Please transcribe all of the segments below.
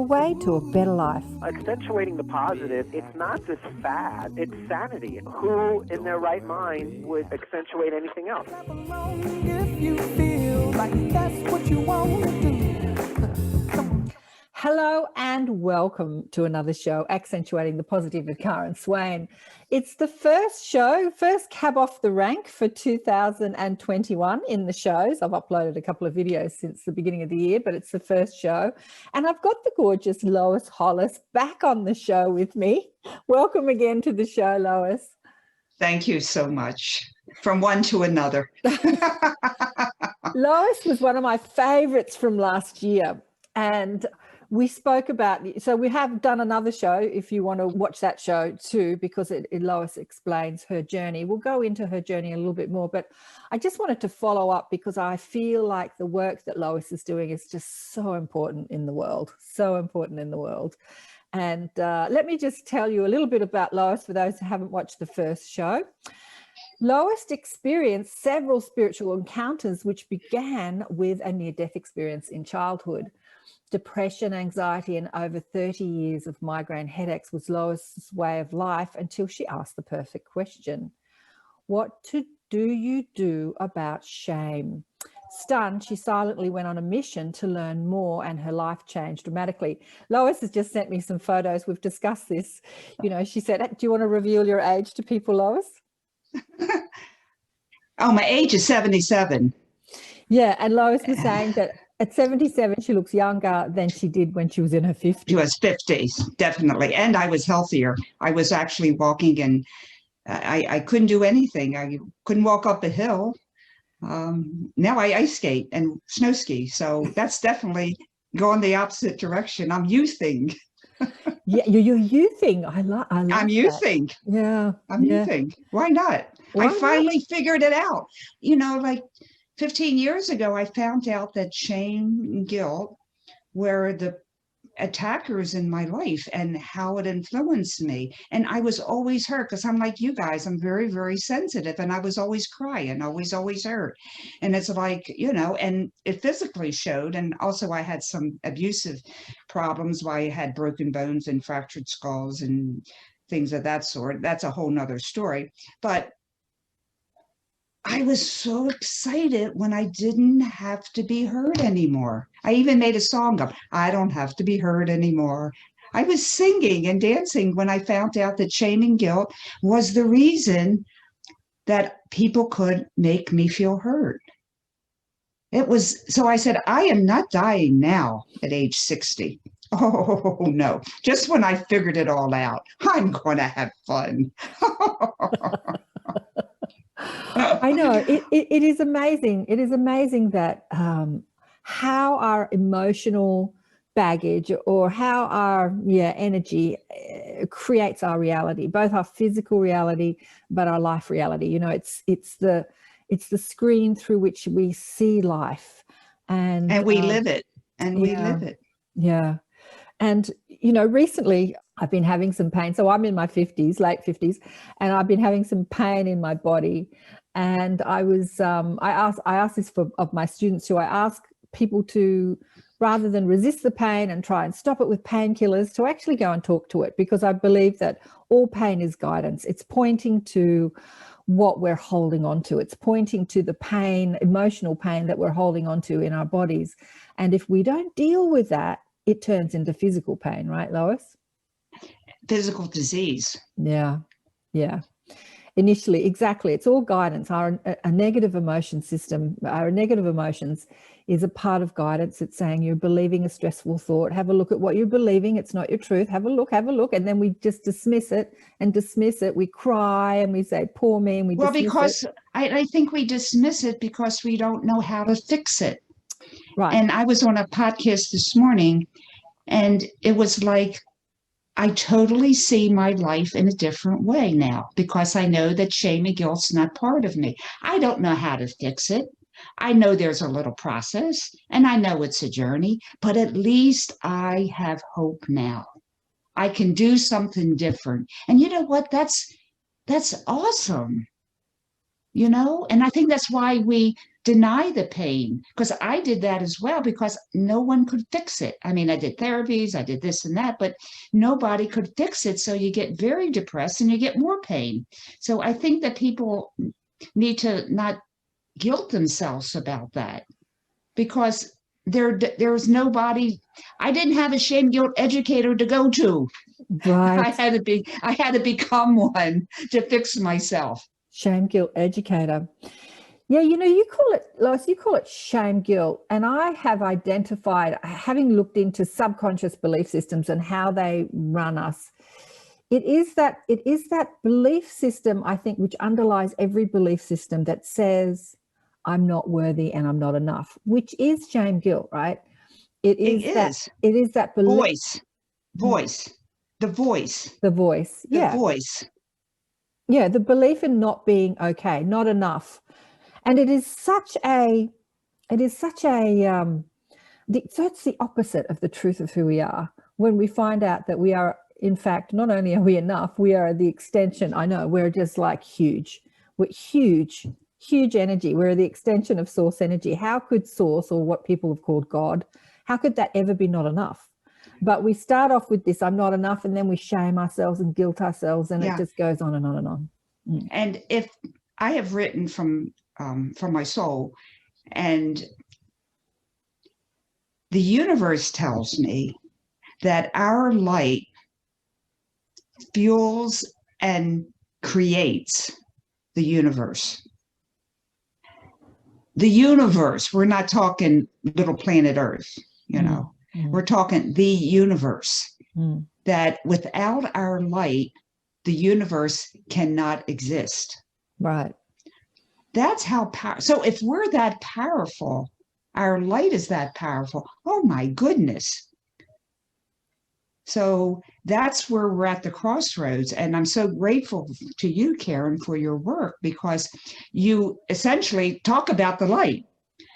way to a better life. Accentuating the positive, it's not just fad, it's sanity. Who in their right mind would accentuate anything else? If you feel like that's what you want to do. Hello and welcome to another show, Accentuating the Positive with Karen Swain. It's the first cab off the rank for 2021 in the shows. I've uploaded a couple of videos since the beginning of the year, but it's the first show. And I've got the gorgeous Lois Hollis back on the show with me. Welcome again to the show, Lois. Thank you so much. From one to another. Lois was one of my favorites from last year. And we spoke about, so we have done another show if you want to watch that show too, because Lois explains her journey. We'll go into her journey a little bit more, but I just wanted to follow up because I feel like the work that Lois is doing is just so important in the world, And let me just tell you a little bit about Lois for those who haven't watched the first show. Lois experienced several spiritual encounters which began with a near-death experience in childhood. Depression, anxiety, and over 30 years of migraine headaches was Lois's way of life until she asked the perfect question. What do you do about shame? Stunned, she silently went on a mission to learn more and her life changed dramatically. Lois has just sent me some photos. We've discussed this. You know, she said, do you want to reveal your age to people, Lois? Oh, my age is 77. Yeah, and Lois was saying that at 77, she looks younger than she did when she was in her 50s. She was 50s, definitely. And I was healthier. I was actually walking and I couldn't do anything. I couldn't walk up a hill. Now I ice skate and snow ski. So that's definitely going the opposite direction. I'm youthing. Yeah, you're youthing. I love I'm that. youthing. Yeah. I'm youthing. Why not? I finally figured it out. You know, like 15 years ago, I found out that shame and guilt were the attackers in my life and how it influenced me. And I was always hurt because I'm like you guys, I'm very, very sensitive. And I was always crying, always hurt. And it's like, you know, and it physically showed. And also I had some abusive problems where I had broken bones and fractured skulls and things of that sort. That's a whole nother story. But I was so excited when I didn't have to be hurt anymore. I even made a song up, I don't have to be hurt anymore. I was singing and dancing when I found out that shame and guilt was the reason that people could make me feel hurt. It was, so I said, I am not dying now at age 60. Oh, no. Just when I figured it all out, I'm going to have fun. I know it is amazing. It is amazing that how our emotional baggage or how our energy creates our reality, both our physical reality, but our life reality. You know, it's the screen through which we see life, and we live it, and we live it. Yeah, and you know, recently I've been having some pain. So I'm in my 50s, late 50s, and I've been having some pain in my body. And I was, I asked this of my students too. I ask people to, rather than resist the pain and try and stop it with painkillers, to actually go and talk to it, because I believe that all pain is guidance. It's pointing to what we're holding on to. It's pointing to the pain, emotional pain that we're holding on to in our bodies. And if we don't deal with that, it turns into physical pain, right, Lois? Physical disease. Yeah. Initially, exactly. It's all guidance. A negative emotion system, our negative emotions is a part of guidance. It's saying you're believing a stressful thought. Have a look at what you're believing. It's not your truth. Have a look. And then we just dismiss it. We cry and we say, poor me. And because I think we dismiss it because we don't know how to fix it. Right. And I was on a podcast this morning, and it was like, I totally see my life in a different way now because I know that shame and guilt's not part of me. I don't know how to fix it. I know there's a little process and I know it's a journey, but at least I have hope now. I can do something different. And you know what? That's awesome. you know? And I think that's why we deny the pain, because I did that as well, because no one could fix it. I mean, I did therapies, I did this and that, but nobody could fix it. So you get very depressed and you get more pain. So I think that people need to not guilt themselves about that, because there's nobody. I didn't have a shame guilt educator to go to. Right. I had to become one to fix myself. Shame guilt educator. Yeah, you know, you call it, Lois, you call it shame guilt. And I have identified, having looked into subconscious belief systems and how they run us, it is that belief system, I think, which underlies every belief system that says, I'm not worthy and I'm not enough, which is shame guilt, right? It is that belief. Voice. The voice. The voice. The Yeah. voice. Yeah, the belief in not being okay, not enough. And it's the opposite of the truth of who we are. When we find out that we are, in fact, not only are we enough, we are the extension. I know, we're just like huge. We're huge energy. We're the extension of source energy. How could source, or what people have called God, how could that ever be not enough? But we start off with this, I'm not enough, and then we shame ourselves and guilt ourselves, and it just goes on and on and on. And if I have written from my soul, and the universe tells me that our light fuels and creates the universe. The universe, we're not talking little planet Earth, you know, we're talking the universe, that without our light, the universe cannot exist. Right. That's how powerful. So if we're that powerful, our light is that powerful. Oh my goodness. So that's where we're at the crossroads. And I'm so grateful to you, Karen, for your work, because you essentially talk about the light.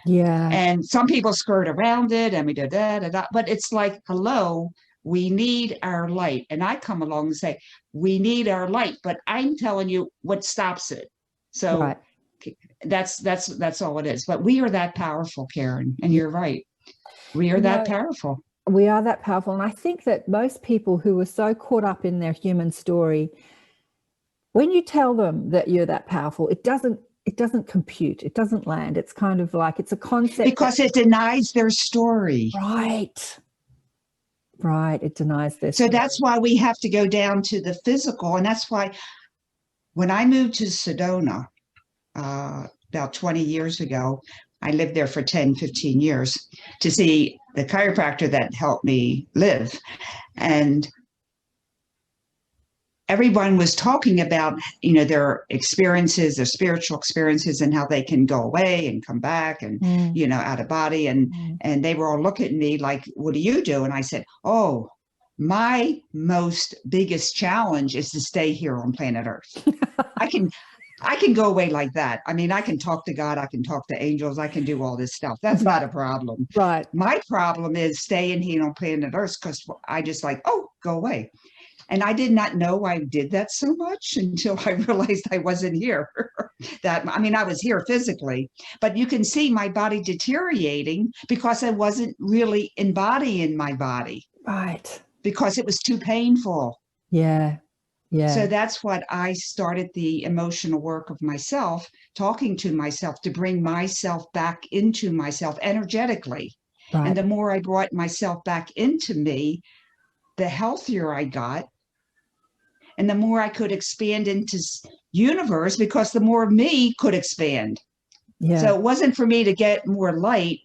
Yeah. And some people skirt around it and we do that, but it's like, hello, we need our light. And I come along and say, we need our light, but I'm telling you what stops it. So right. that's all it is. But we are that powerful, Karen, and you're right. We are that powerful. We are that powerful. And I think that most people who are so caught up in their human story, when you tell them that you're that powerful, it doesn't compute. It doesn't land. It's kind of like, it's a concept. Because it denies their story. Right. Right. It denies their So story. that's why we have to go down to the physical. And that's why when I moved to Sedona about 20 years ago, I lived there for 10, 15 years to see the chiropractor that helped me live. And everyone was talking about, you know, their experiences, their spiritual experiences, and how they can go away and come back and, you know, out of body. And they were all looking at me like, what do you do? And I said, oh, my most biggest challenge is to stay here on planet Earth. I can go away like that. I mean, I can talk to God, I can talk to angels, I can do all this stuff. That's not a problem. Right. My problem is staying here on planet Earth, because I just like, oh, go away. And I did not know I did that so much until I realized I wasn't here. I was here physically, but you can see my body deteriorating because I wasn't really embodying my body. Right. Because it was too painful. Yeah. Yeah. So that's what I started the emotional work of myself, talking to myself to bring myself back into myself energetically. Right. And the more I brought myself back into me, the healthier I got. And the more I could expand into universe, because the more of me could expand. Yeah. So it wasn't for me to get more light.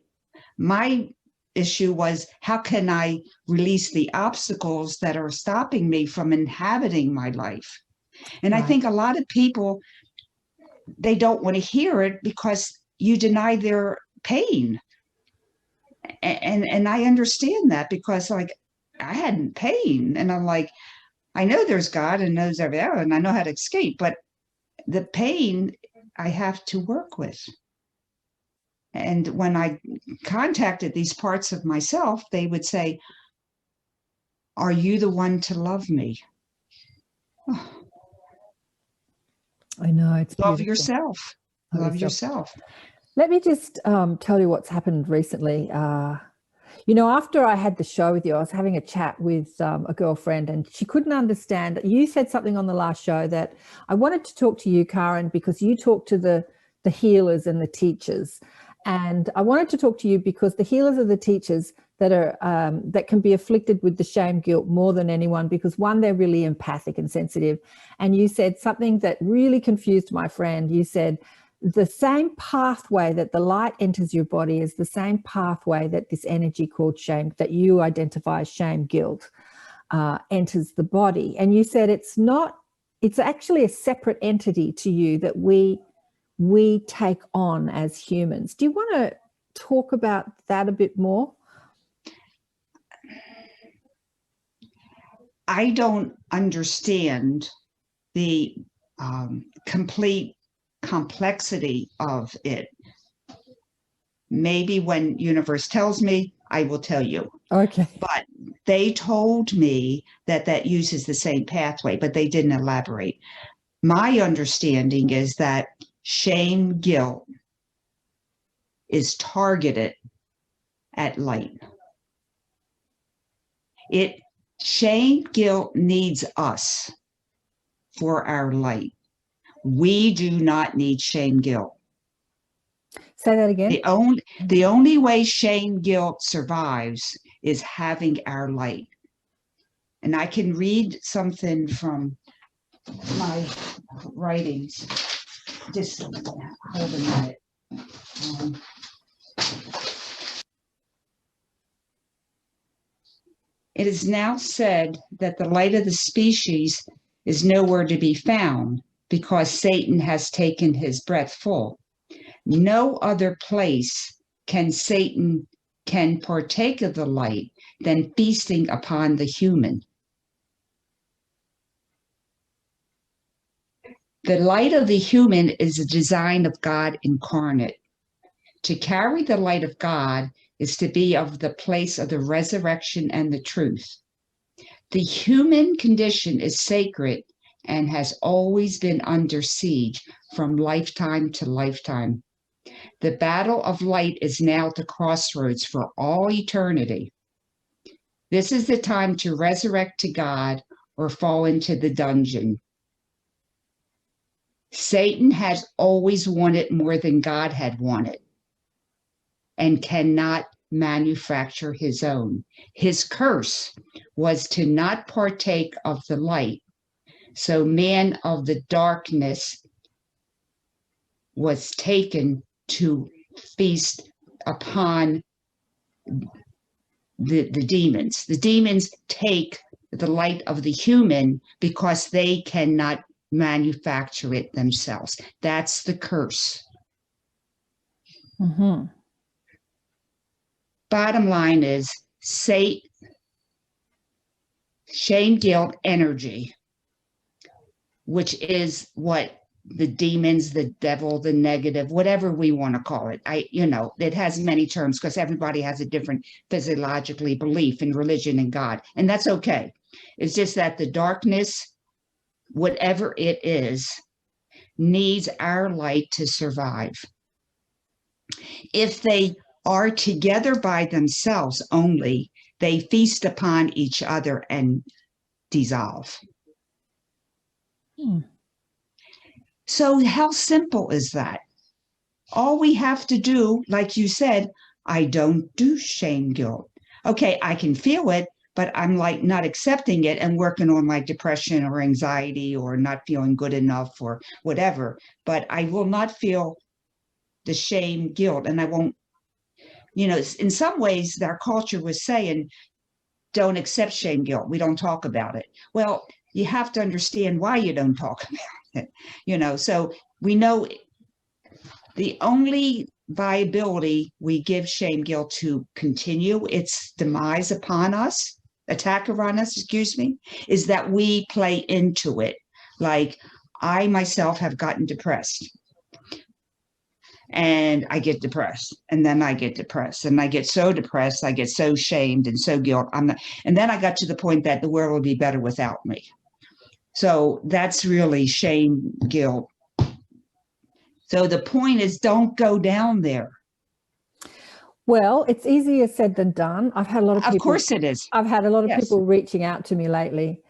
My issue was, how can I release the obstacles that are stopping me from inhabiting my life? And I think a lot of people, they don't want to hear it because you deny their pain. And I understand that, because like I had pain and I'm like, I know there's God and knows everything and I know how to escape, but the pain I have to work with. And when I contacted these parts of myself, they would say, are you the one to love me? Oh. I know, it's Love beautiful. yourself. love yourself. Let me just tell you what's happened recently. After I had the show with you, I was having a chat with a girlfriend, and she couldn't understand. You said something on the last show that I wanted to talk to you, Karen, because you talk to the healers and the teachers. And I wanted to talk to you because the healers are the teachers that are that can be afflicted with the shame guilt more than anyone, because one, they're really empathic and sensitive. And you said something that really confused my friend. You said the same pathway that the light enters your body is the same pathway that this energy called shame, that you identify as shame guilt, enters the body. And you said it's actually a separate entity to you that we take on as humans. Do you want to talk about that a bit more? I don't understand the complete complexity of it. Maybe when universe tells me, I will tell you. Okay. But they told me that uses the same pathway, but they didn't elaborate. My understanding is that shame guilt is targeted at light. Shame guilt needs us for our light. We do not need shame guilt. Say that again. The only way shame guilt survives is having our light. And I can read something from my writings. Just hold a minute. It is now said that the light of the species is nowhere to be found because Satan has taken his breath full. No other place can Satan partake of the light than feasting upon the human. The light of the human is a design of God incarnate. To carry the light of God is to be of the place of the resurrection and the truth. The human condition is sacred and has always been under siege from lifetime to lifetime. The battle of light is now at the crossroads for all eternity. This is the time to resurrect to God or fall into the dungeon. Satan has always wanted more than God had wanted and cannot manufacture his own. His curse was to not partake of the light. So man of the darkness was taken to feast upon the demons. The demons take the light of the human because they cannot manufacture it themselves. That's the curse. Mm-hmm. Bottom line is shame, guilt, energy, which is what the demons, the devil, the negative, whatever we want to call it. It has many terms because everybody has a different physiologically belief in religion and God, and that's okay. It's just that the darkness, whatever it is, needs our light to survive. If they are together by themselves only, they feast upon each other and dissolve. So how simple is that? All we have to do, like you said, I don't do shame guilt. Okay, I can feel it, but I'm like not accepting it and working on my depression or anxiety or not feeling good enough or whatever. But I will not feel the shame guilt, and I won't, in some ways our culture was saying, don't accept shame guilt. We don't talk about it. Well, you have to understand why you don't talk about it, so we know the only viability we give shame guilt to continue its demise upon us, attack on us, is that we play into it. Like I myself have gotten depressed. And I get depressed, and then I get depressed, and I get so depressed, I get so shamed and so guilt. And then I got to the point that the world will be better without me. So that's really shame, guilt, So the point is, don't go down there. Well, it's easier said than done. I've had a lot of people. Of course it is. I've had a lot of Yes. people reaching out to me lately,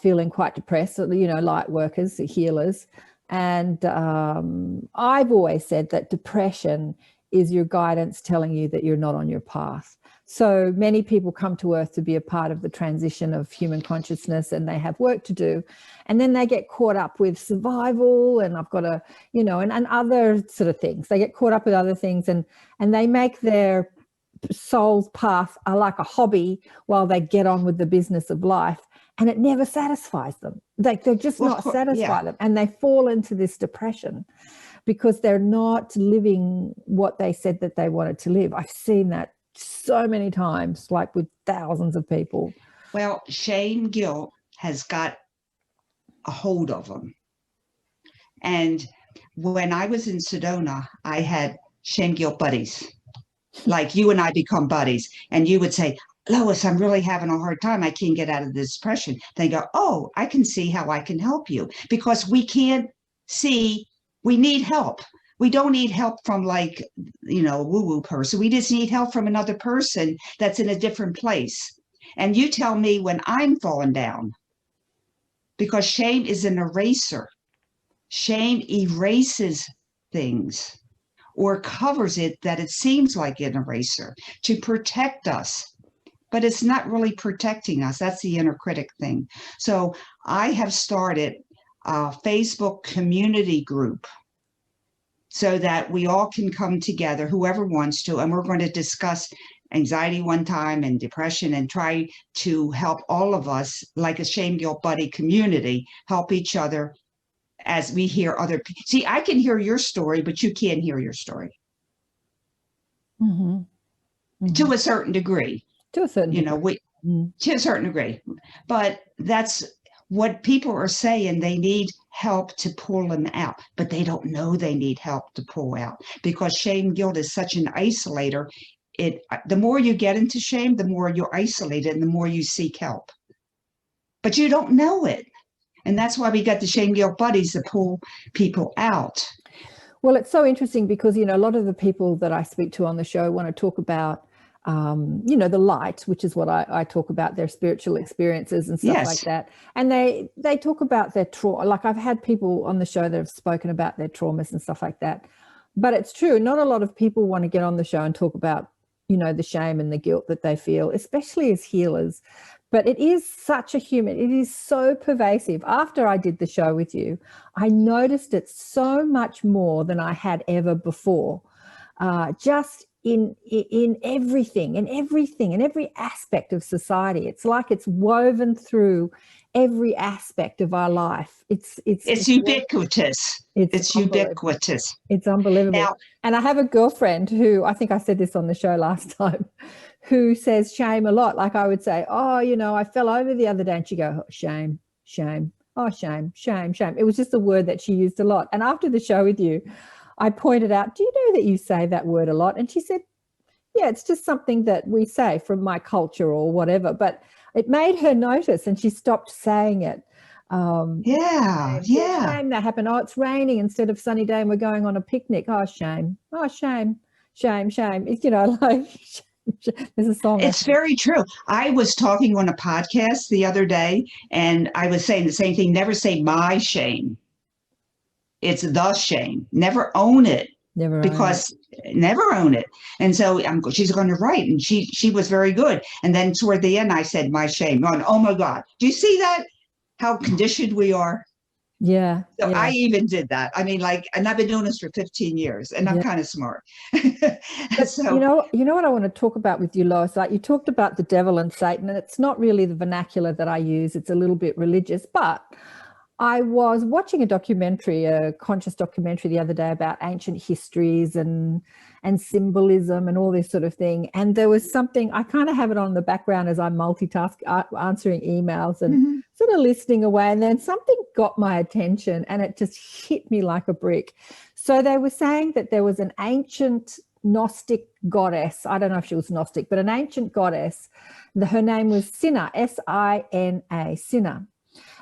feeling quite depressed, light workers, healers. And I've always said that depression is your guidance telling you that you're not on your path. So many people come to Earth to be a part of the transition of human consciousness, and they have work to do. And then they get caught up with survival, and I've got to, and other sort of things. They get caught up with other things, and they make their soul's path like a hobby while they get on with the business of life. And it never satisfies them. Like they're just not satisfied them. And they fall into this depression because they're not living what they said that they wanted to live. I've seen that so many times, like with thousands of people. Well, shame, guilt has got a hold of them. And when I was in Sedona, I had shame, guilt buddies. Like you and I become buddies. And you would say, Lois, I'm really having a hard time. I can't get out of this depression. They go, oh, I can see how I can help you, because we can't see, we need help. We don't need help from a woo-woo person. We just need help from another person that's in a different place. And you tell me when I'm falling down, because shame is an eraser. Shame erases things or covers it that it seems like an eraser to protect us. But it's not really protecting us. That's the inner critic thing. So I have started a Facebook community group so that we all can come together, whoever wants to, and we're going to discuss anxiety one time and depression and try to help all of us, like a shame guilt buddy community, help each other as we hear other people. See, I can hear your story, but you can't hear your story. Mm-hmm. Mm-hmm. To a certain degree. To a certain degree. To a certain degree. But that's what people are saying. They need help to pull them out, but they don't know they need help to pull out, because shame, guilt is such an isolator. The more you get into shame, the more you're isolated and the more you seek help. But you don't know it. And that's why we got the shame, guilt buddies to pull people out. Well, it's so interesting because, a lot of the people that I speak to on the show want to talk about the light, which is what I talk about, their spiritual experiences and stuff like that. And they talk about their trauma. Like I've had people on the show that have spoken about their traumas and stuff like that. But it's true, not a lot of people want to get on the show and talk about, the shame and the guilt that they feel, especially as healers. But it is it is so pervasive. After I did the show with you, I noticed it so much more than I had ever before. Just in everything, in every aspect of society. It's like it's woven through every aspect of our life. It's ubiquitous. It's ubiquitous. It's unbelievable. Now, and I have a girlfriend who, I think I said this on the show last time, who says shame a lot. Like I would say, oh, I fell over the other day, and she'd go, oh, shame, shame, oh, shame, shame, shame. It was just a word that she used a lot. And after the show with you, I pointed out, do you know that you say that word a lot? And she said, yeah, it's just something that we say from my culture or whatever. But it made her notice, and she stopped saying it. Shame that happened. Oh, it's raining instead of sunny day and we're going on a picnic. Oh, shame. Oh, shame, shame, shame. It's, there's a song. It's very true. I was talking on a podcast the other day, and I was saying the same thing. Never say my shame. It's the shame. Never own it. Never own it. And so she's going to write, and she was very good. And then toward the end, I said, my shame. Going, oh my God, do you see that? How conditioned we are. Yeah. So I even did that. I mean, and I've been doing this for 15 years, and I'm kind of smart. So, you know what I want to talk about with you, Lois? Like you talked about the devil and Satan, and it's not really the vernacular that I use. It's a little bit religious, but I was watching a conscious documentary the other day about ancient histories and symbolism and all this sort of thing. And there was something, I kind of have it on the background as I multitask, answering emails and sort of listening away. And then something got my attention and it just hit me like a brick. So they were saying that there was an ancient Gnostic goddess. I don't know if she was Gnostic, but an ancient goddess. Her name was Sina, S-I-N-A, Sina.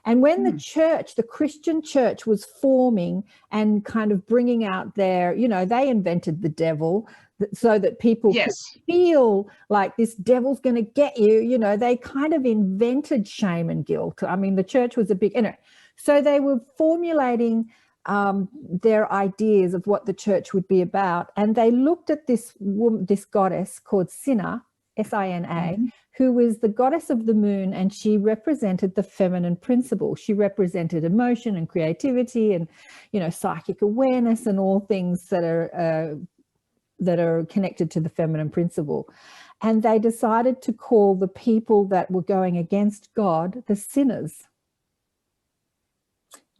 And when the church, the Christian church, was forming and kind of bringing out their, they invented the devil so that people could feel like this devil's going to get you. They kind of invented shame and guilt. I mean, the church was a big, so they were formulating their ideas of what the church would be about. And they looked at this goddess called Sina, Sina, who was the goddess of the moon, and she represented the feminine principle. She represented emotion and creativity and, psychic awareness and all things that are connected to the feminine principle. And they decided to call the people that were going against God the sinners.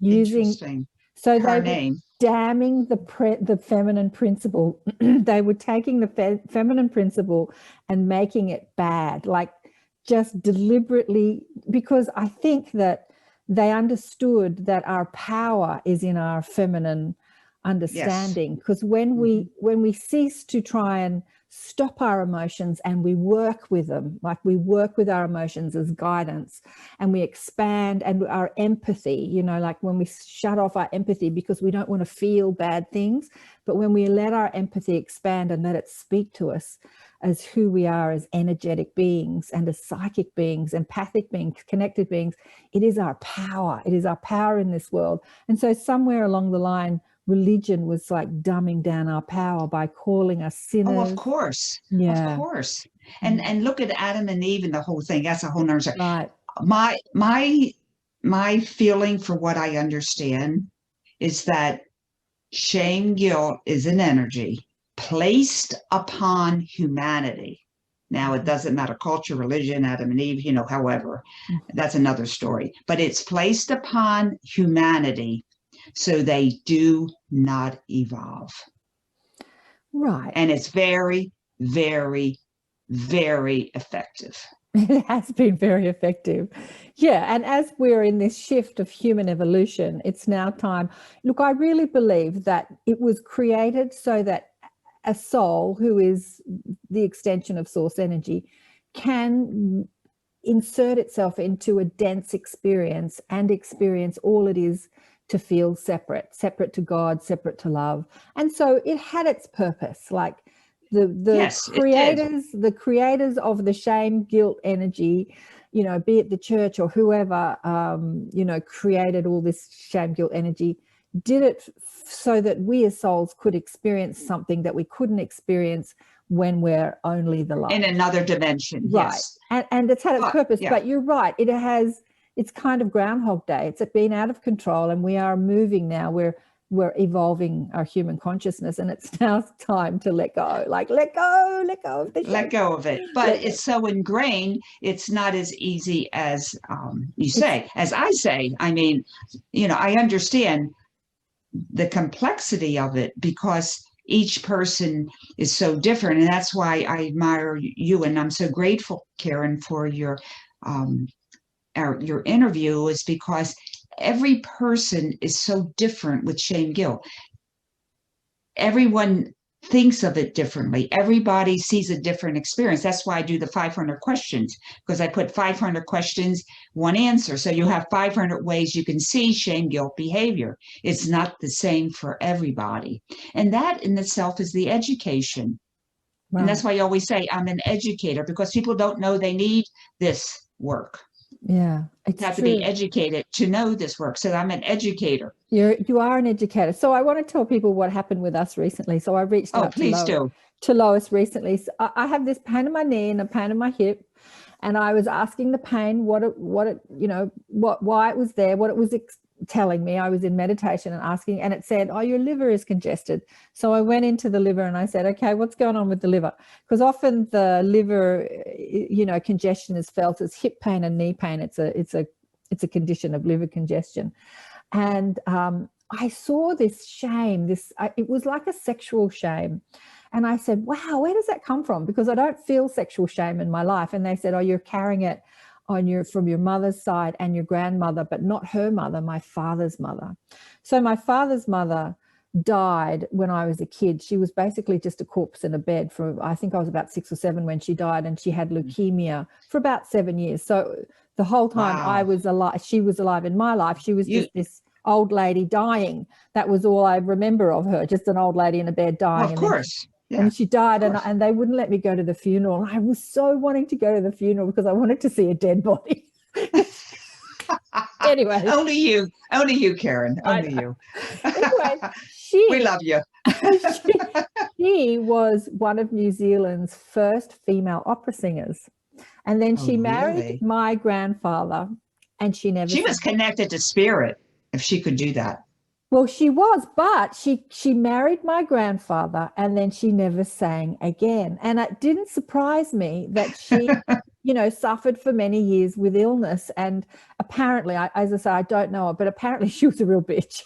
Interesting. So they were damning the feminine principle. They were taking the feminine principle and making it bad, like just deliberately, because I think that they understood that our power is in our feminine understanding. Because when we cease to try and stop our emotions and we work with them, like we work with our emotions as guidance, and we expand and our empathy, like when we shut off our empathy because we don't want to feel bad things, but when we let our empathy expand and let it speak to us as who we are as energetic beings and as psychic beings, empathic beings, connected beings, it is our power. It is our power in this world. And so somewhere along the line, religion was like dumbing down our power by calling us sinners. Oh, of course. Yeah. Of course. And look at Adam and Eve and the whole thing. That's a whole nother story. Right. My feeling for what I understand is that shame, guilt is an energy placed upon humanity. Now, it doesn't matter, culture, religion, Adam and Eve, however, that's another story. But it's placed upon humanity so they do not evolve. Right. And it's very, very, very effective. It has been very effective. Yeah. And as we're in this shift of human evolution, it's now time. Look, I really believe that it was created so that a soul, who is the extension of source energy, can insert itself into a dense experience and experience all it is to feel separate to God, separate to love. And so it had its purpose. Like the creators of the shame, guilt energy, be it the church or whoever, created all this shame, guilt energy, did it so that we as souls could experience something that we couldn't experience when we're only the light. In another dimension, right. Yes. And it's had its purpose, but you're right. It's kind of Groundhog Day. It's been out of control, and we are moving now. We're evolving our human consciousness, and it's now time to let go. Like let go of the shame. Let go of it. But it's so ingrained, it's not as easy as you say. As I say, I mean, I understand the complexity of it because each person is so different, and that's why I admire you, and I'm so grateful, Karen, for your interview, is because every person is so different with shame, guilt. Everyone thinks of it differently. Everybody sees a different experience. That's why I do the 500 questions, because I put 500 questions, one answer. So you have 500 ways you can see shame, guilt behavior. It's not the same for everybody. And that in itself is the education. Wow. And that's why I always say I'm an educator, because people don't know they need this work. Yeah, it's have true. To be educated to know this work. So I'm an educator. You are an educator. So I want to tell people what happened with us recently. So I reached out to Lois recently. So I have this pain in my knee and a pain in my hip, and I was asking the pain why it was there, what it was telling me. I was in meditation and asking, and it said, oh, your liver is congested. So I went into the liver and I said, okay, what's going on with the liver? Because often the liver, congestion is felt as hip pain and knee pain. It's a condition of liver congestion. And I saw this shame, it was like a sexual shame. And I said, wow, where does that come from? Because I don't feel sexual shame in my life. And they said, oh, you're carrying it from your mother's side and your grandmother, but not her mother, my father's mother. So my father's mother died when I was a kid. She was basically just a corpse in a bed for, I think I was about 6 or 7 when she died, and she had leukemia for about 7 years. So the whole time I was alive, she was alive in my life. She was just this old lady dying. That was all I remember of her, just an old lady in a bed dying. Well, of course. And she died, and they wouldn't let me go to the funeral. I was so wanting to go to the funeral because I wanted to see a dead body. Anyway. Only you, Karen. Only you. Anyway, we love you. she was one of New Zealand's first female opera singers. And then she married my grandfather, and she never... She was connected to spirit, if she could do that. Well, she was, but she married my grandfather, and then she never sang again. And it didn't surprise me that she, suffered for many years with illness. And apparently, as I say, I don't know her, but apparently she was a real bitch.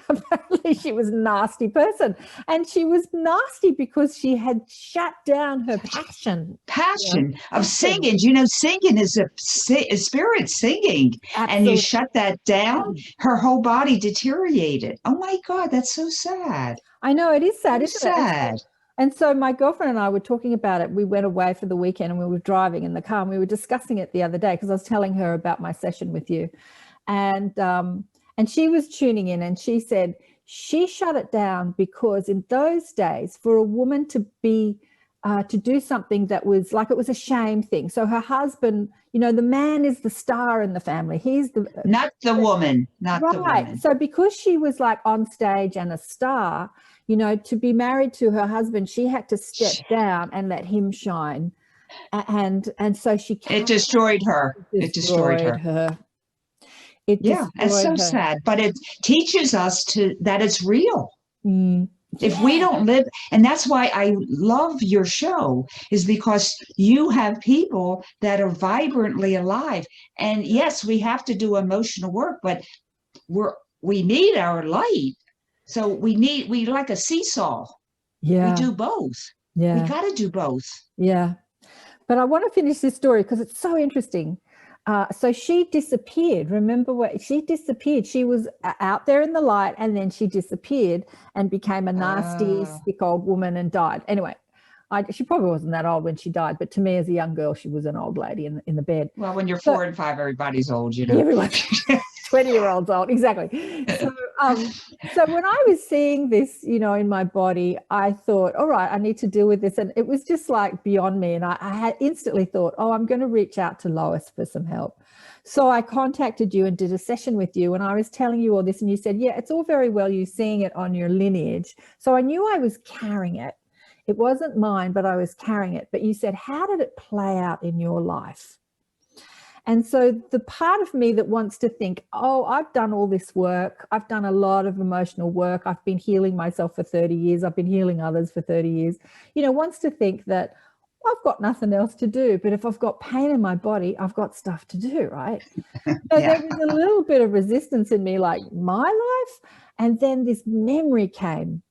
Apparently she was a nasty person. And she was nasty because she had shut down her passion. Of singing. Singing is a spirit singing. Absolutely. And you shut that down, her whole body deteriorated. Oh my God, that's so sad. I know, it is sad, isn't it? Sad. And so my girlfriend and I were talking about it. We went away for the weekend and we were driving in the car, and we were discussing it the other day because I was telling her about my session with you. And she was tuning in, and she said she shut it down because in those days for a woman to be to do something that was like, it was a shame thing. So her husband, the man is the star in the family. He's not the woman, not right. the woman. So because she was like on stage and a star, to be married to her husband, she had to step down and let him shine. And so it destroyed her. It destroyed her. It's so sad, but it teaches us that it's real. If we don't live, and that's why I love your show, is because you have people that are vibrantly alive. And yes, we have to do emotional work, but we need our light. So we like a seesaw. Yeah. We do both. Yeah. We got to do both. Yeah. But I want to finish this story because it's so interesting. So she disappeared. Remember what she disappeared? She was out there in the light, and then she disappeared and became a nasty, sick old woman and died. Anyway, she probably wasn't that old when she died, but to me as a young girl, she was an old lady in the bed. Well, when you're 4 and 5, everybody's old, Everyone's 20-year-olds old, exactly. So when I was seeing this, in my body, I thought, all right, I need to deal with this. And it was just like beyond me. And I had instantly thought, I'm going to reach out to Lois for some help. So I contacted you and did a session with you. And I was telling you all this, and you said, yeah, it's all very well you seeing it on your lineage. So I knew I was carrying it. It wasn't mine, but I was carrying it. But you said, how did it play out in your life? And so the part of me that wants to think, I've done all this work. I've done a lot of emotional work. I've been healing myself for 30 years. I've been healing others for 30 years. Wants to think that I've got nothing else to do. But if I've got pain in my body, I've got stuff to do, right? So there was a little bit of resistance in me, like my life. And then this memory came.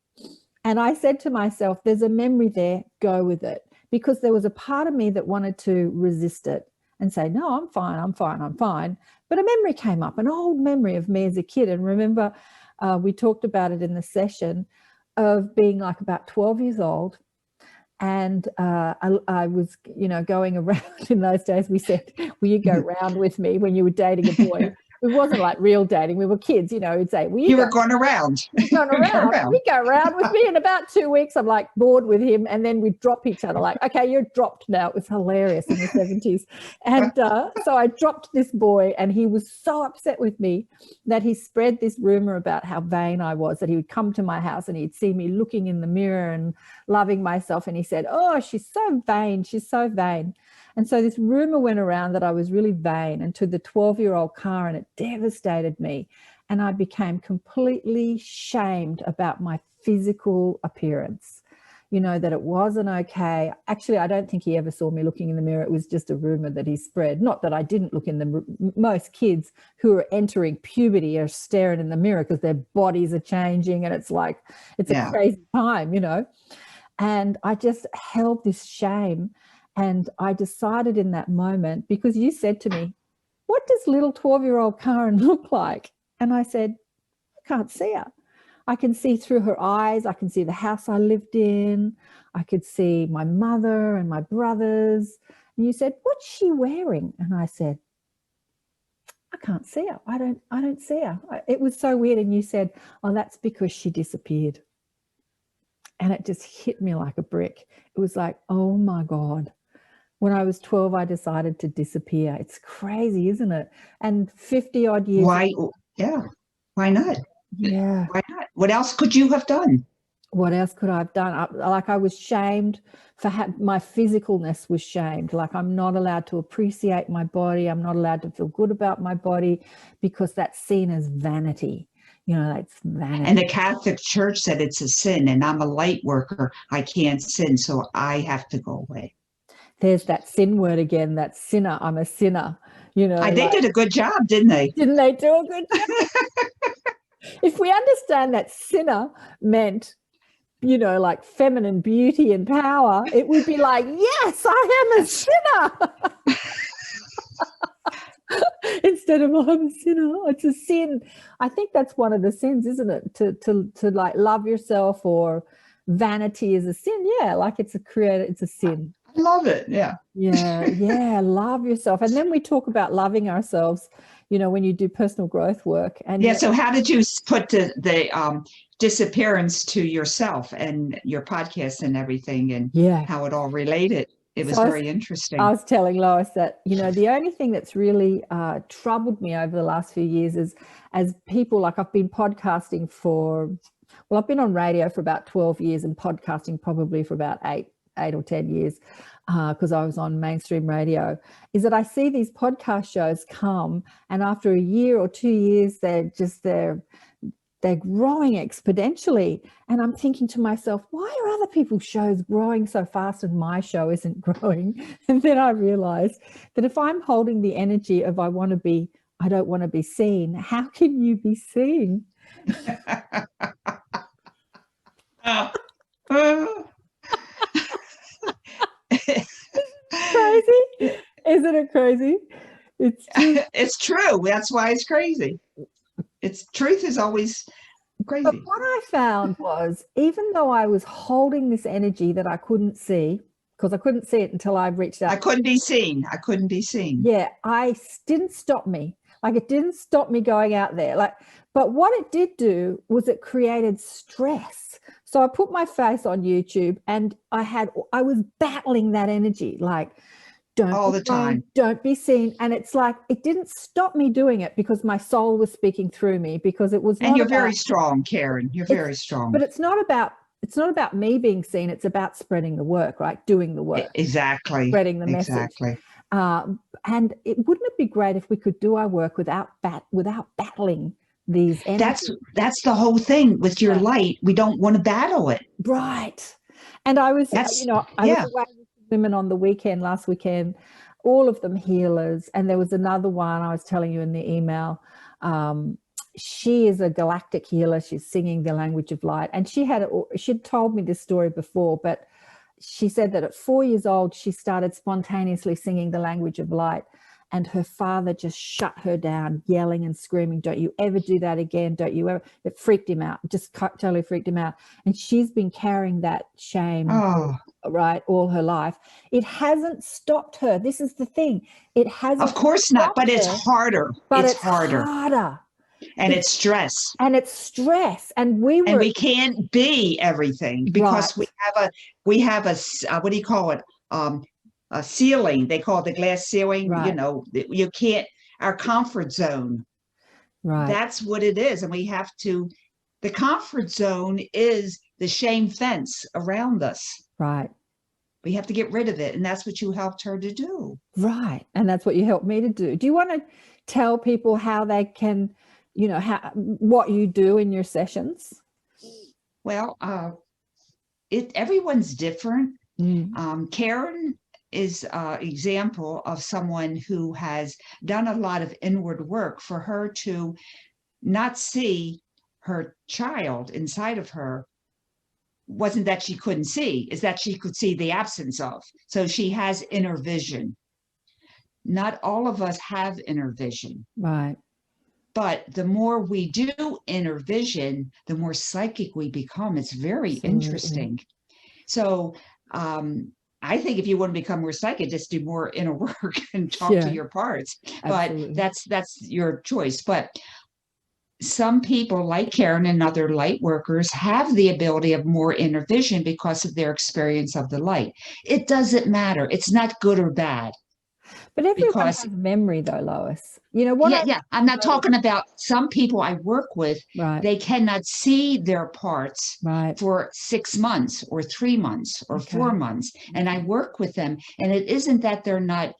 And I said to myself, there's a memory there, go with it. Because there was a part of me that wanted to resist it and say, no, I'm fine. But a memory came up, an old memory of me as a kid. And remember, we talked about it in the session of being like about 12 years old. And I was, going around in those days. We said, will you go round with me when you were dating a boy? It wasn't like real dating. We were kids, we'd say, you were going around. We go around with me. In about 2 weeks, I'm like bored with him. And then we'd drop each other like, okay, you're dropped now. It was hilarious in the 70s. And so I dropped this boy, and he was so upset with me that he spread this rumor about how vain I was, that he would come to my house and he'd see me looking in the mirror and loving myself. And he said, she's so vain. She's so vain. And so this rumor went around that I was really vain, and to the 12-year-old Karen, it devastated me. And I became completely shamed about my physical appearance, that it wasn't okay. Actually, I don't think he ever saw me looking in the mirror. It was just a rumor that he spread. Not that I didn't look in the mirror. Most kids who are entering puberty are staring in the mirror because their bodies are changing, and it's like, it's a crazy time, And I just held this shame. And I decided in that moment, because you said to me, what does little 12-year-old Karen look like? And I said, I can't see her. I can see through her eyes. I can see the house I lived in. I could see my mother and my brothers. And you said, what's she wearing? And I said, I can't see her. I don't see her. It was so weird. And you said, oh, that's because she disappeared. And it just hit me like a brick. It was like, oh my God. When I was 12, I decided to disappear. It's crazy, isn't it? And 50 odd years. Why? Yeah. Why not? Yeah. Why not? What else could you have done? What else could I have done? I was shamed for my physicalness was shamed. Like, I'm not allowed to appreciate my body. I'm not allowed to feel good about my body because that's seen as vanity. You know, that's vanity. And the Catholic Church said it's a sin, and I'm a light worker. I can't sin, so I have to go away. There's that sin word again, that sinner. I'm a sinner. You know, they did a good job, didn't they? Didn't they do a good job? If we understand that sinner meant, you know, like feminine beauty and power, it would be like, yes, I am a sinner. Instead of I'm a sinner, it's a sin. I think that's one of the sins, isn't it? To like love yourself, or vanity is a sin. Yeah, like it's a sin. I love it. Yeah. Yeah, love yourself. And then we talk about loving ourselves, you know, when you do personal growth work. And yeah, so how did you put the disappearance to yourself and your podcast and everything, and how it all related? It was very interesting. I was telling Lois that, you know, the only thing that's really troubled me over the last few years is, as people, like, I've been podcasting I've been on radio for about 12 years and podcasting probably for about eight or 10 years, because I was on mainstream radio, is that I see these podcast shows come, and after a year or 2 years, they're growing exponentially. And I'm thinking to myself, why are other people's shows growing so fast and my show isn't growing? And then I realized that if I'm holding the energy of I don't want to be seen, how can you be seen? Crazy? Isn't it crazy? It's true. That's why it's crazy. Truth is always crazy. But what I found was, even though I was holding this energy that I couldn't see, because I couldn't see it until I reached out. I couldn't be seen. Yeah, didn't stop me. Like, it didn't stop me going out there. But what it did do was it created stress. So I put my face on YouTube, and I was battling that energy, like, all the time. Don't be seen. And it's like, it didn't stop me doing it because my soul was speaking through me, because it was. And you're very strong, Karen. You're very strong. But it's not about me being seen. It's about spreading the work, right? Doing the work. Exactly. Spreading the message. Exactly. And wouldn't it be great if we could do our work without battling these energies? That's the whole thing with your light. We don't want to battle it. Right. And I was was away with women on the weekend, last weekend, all of them healers. And there was another one I was telling you in the email. She is a galactic healer. She's singing the language of light. And she'd told me this story before, but she said that at 4 years old, she started spontaneously singing the language of light. And her father just shut her down, yelling and screaming, don't you ever do that again. Don't you ever. It freaked him out, just totally freaked him out. And she's been carrying that shame, right, all her life. It hasn't stopped her. This is the thing. It hasn't. Of course not, but it's harder. But it's harder. And it's stress. And it's stress. And we can't be everything, because we have a what do you call it? A ceiling. They call it the glass ceiling. Right. You know, you can't, our comfort zone. Right. That's what it is. And we have to, the comfort zone is the shame fence around us. Right. We have to get rid of it. And that's what you helped her to do. Right. And that's what you helped me to do. Do you want to tell people how they can, what you do in your sessions? Well, everyone's different. Karen is an example of someone who has done a lot of inward work. For her to not see her child inside of her wasn't that she couldn't see, is that she could see the absence of. So she has inner vision. Not all of us have inner vision. Right. But the more we do inner vision, the more psychic we become. It's very interesting. So I think if you want to become more psychic, just do more inner work and talk to your parts. Absolutely. But that's your choice. But some people like Karen and other light workers have the ability of more inner vision because of their experience of the light. It doesn't matter. It's not good or bad. But everyone has memory though, Lois. You know what? I'm not talking about some people I work with. Right. They cannot see their parts for 6 months or 3 months or 4 months. And I work with them. And it isn't that they're not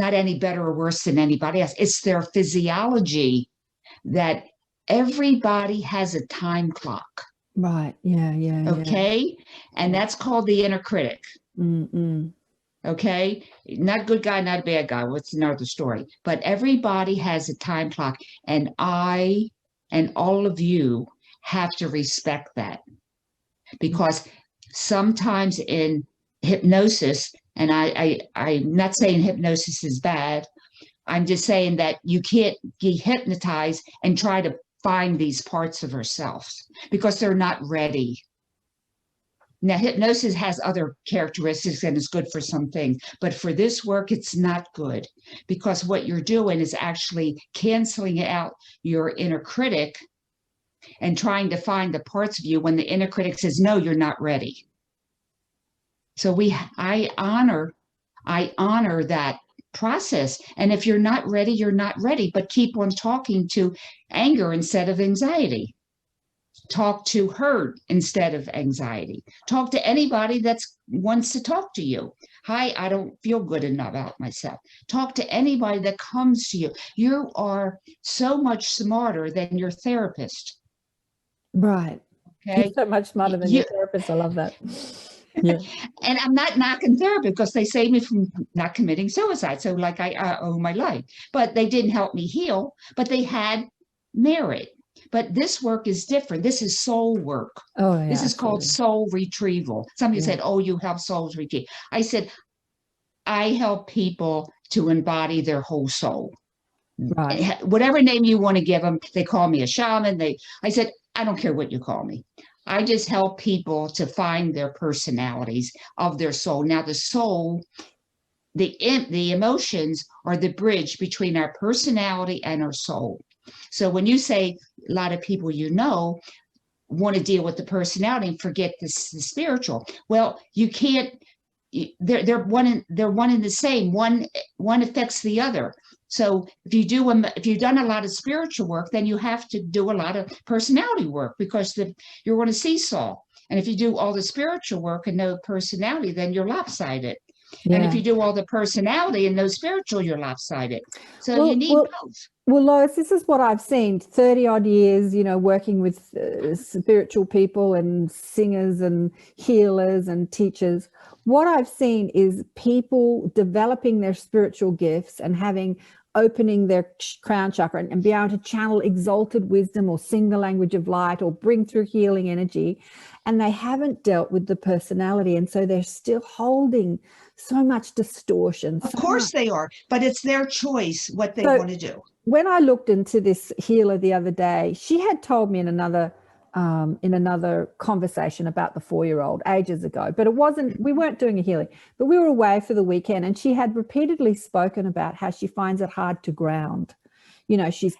any better or worse than anybody else. It's their physiology that everybody has a time clock. Right. Yeah. Okay. And that's called the inner critic. Okay. Not good guy, not a bad guy. What's another story? But everybody has a time clock. And I and all of you have to respect that. Because sometimes in hypnosis, and I'm not saying hypnosis is bad. I'm just saying that you can't get hypnotized and try to find these parts of ourselves because they're not ready. Now, hypnosis has other characteristics and is good for some things, but for this work, it's not good because what you're doing is actually canceling out your inner critic and trying to find the parts of you when the inner critic says, no, you're not ready. So I honor that process. And if you're not ready, you're not ready, but keep on talking to anger instead of anxiety. Talk to hurt instead of anxiety. Talk to anybody that wants to talk to you. Hi, I don't feel good enough about myself. Talk to anybody that comes to you. You are so much smarter than your therapist. Right. Okay. You're so much smarter than your therapist. I love that. Yeah. And I'm not knocking therapy because they saved me from not committing suicide. So like I owe my life, but they didn't help me heal, but they had merit. But this work is different. This is soul work. Oh, yeah, this is called soul retrieval. Somebody said, oh, you help souls retrieve. I said, I help people to embody their whole soul. Right. Whatever name you want to give them. They call me a shaman. I said, I don't care what you call me. I just help people to find their personalities of their soul. Now, the soul, the emotions are the bridge between our personality and our soul. So when you say a lot of people want to deal with the personality and forget the spiritual, well, you can't. They're one in the same. One affects the other. So if you've done a lot of spiritual work, then you have to do a lot of personality work because you're on a seesaw. And if you do all the spiritual work and no personality, then you're lopsided. Yeah. And if you do all the personality and no spiritual, you're lopsided. So you need both. Well, Lois, this is what I've seen 30 odd years, working with spiritual people and singers and healers and teachers. What I've seen is people developing their spiritual gifts and opening their crown chakra and be able to channel exalted wisdom or sing the language of light or bring through healing energy. And they haven't dealt with the personality. And so they're still holding so much distortion. Of course they are, but it's their choice what they want to do. When I looked into this healer the other day, she had told me in another conversation about the 4-year-old ages ago, but we weren't doing a healing, but we were away for the weekend and she had repeatedly spoken about how she finds it hard to ground. She's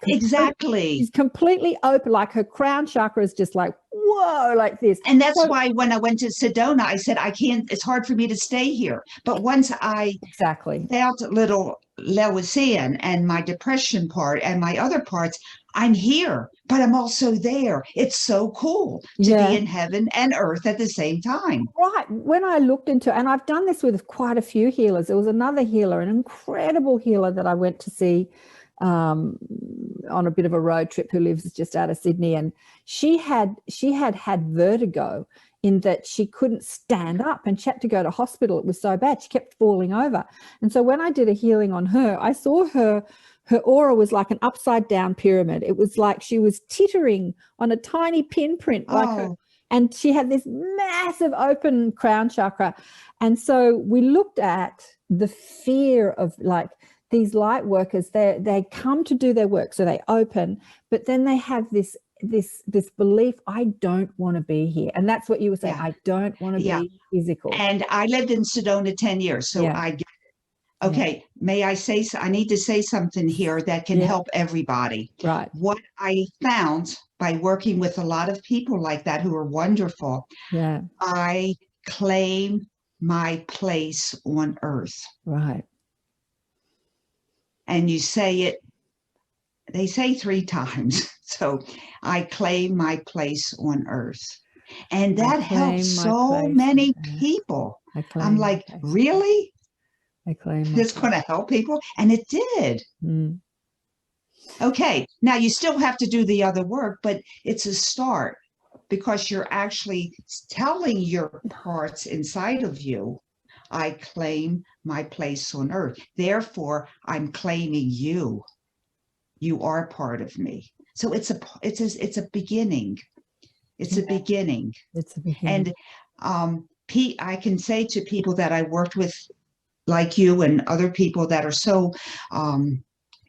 completely open, like her crown chakra is just like, whoa, like this. And that's why when I went to Sedona, I said, it's hard for me to stay here. But once I felt a little Lewisian and my depression part and my other parts, I'm here, but I'm also there. It's so cool to be in heaven and earth at the same time. Right. When I looked into, and I've done this with quite a few healers, there was another healer, an incredible healer that I went to see on a bit of a road trip who lives just out of Sydney, and she had vertigo in that she couldn't stand up and she had to go to hospital. It was so bad. She kept falling over. And so when I did a healing on her, I saw her aura was like an upside down pyramid. It was like she was teetering on a tiny pinprint and she had this massive open crown chakra. And so we looked at the fear of these light workers, they come to do their work, so they open, but then they have this belief, I don't want to be here. And that's what you were saying. Yeah. I don't want to Yeah. be physical. And I lived in Sedona 10 years, so Yeah. I get it. Okay, may I say, I need to say something here that can Yeah. help everybody. Right. What I found by working with a lot of people like that who are wonderful, Yeah. I claim my place on earth. Right. And you say it, they say 3 times. So I claim my place on earth. And that helps so many people. I'm like, really? I claim It's going to help people? And it did. Mm. Okay. Now you still have to do the other work, but it's a start because you're actually telling your parts inside of you, I claim my place on earth. Therefore, I'm claiming you. You are part of me. So it's a beginning. It's a beginning. It's a beginning. And I can say to people that I worked with, like you and other people that are so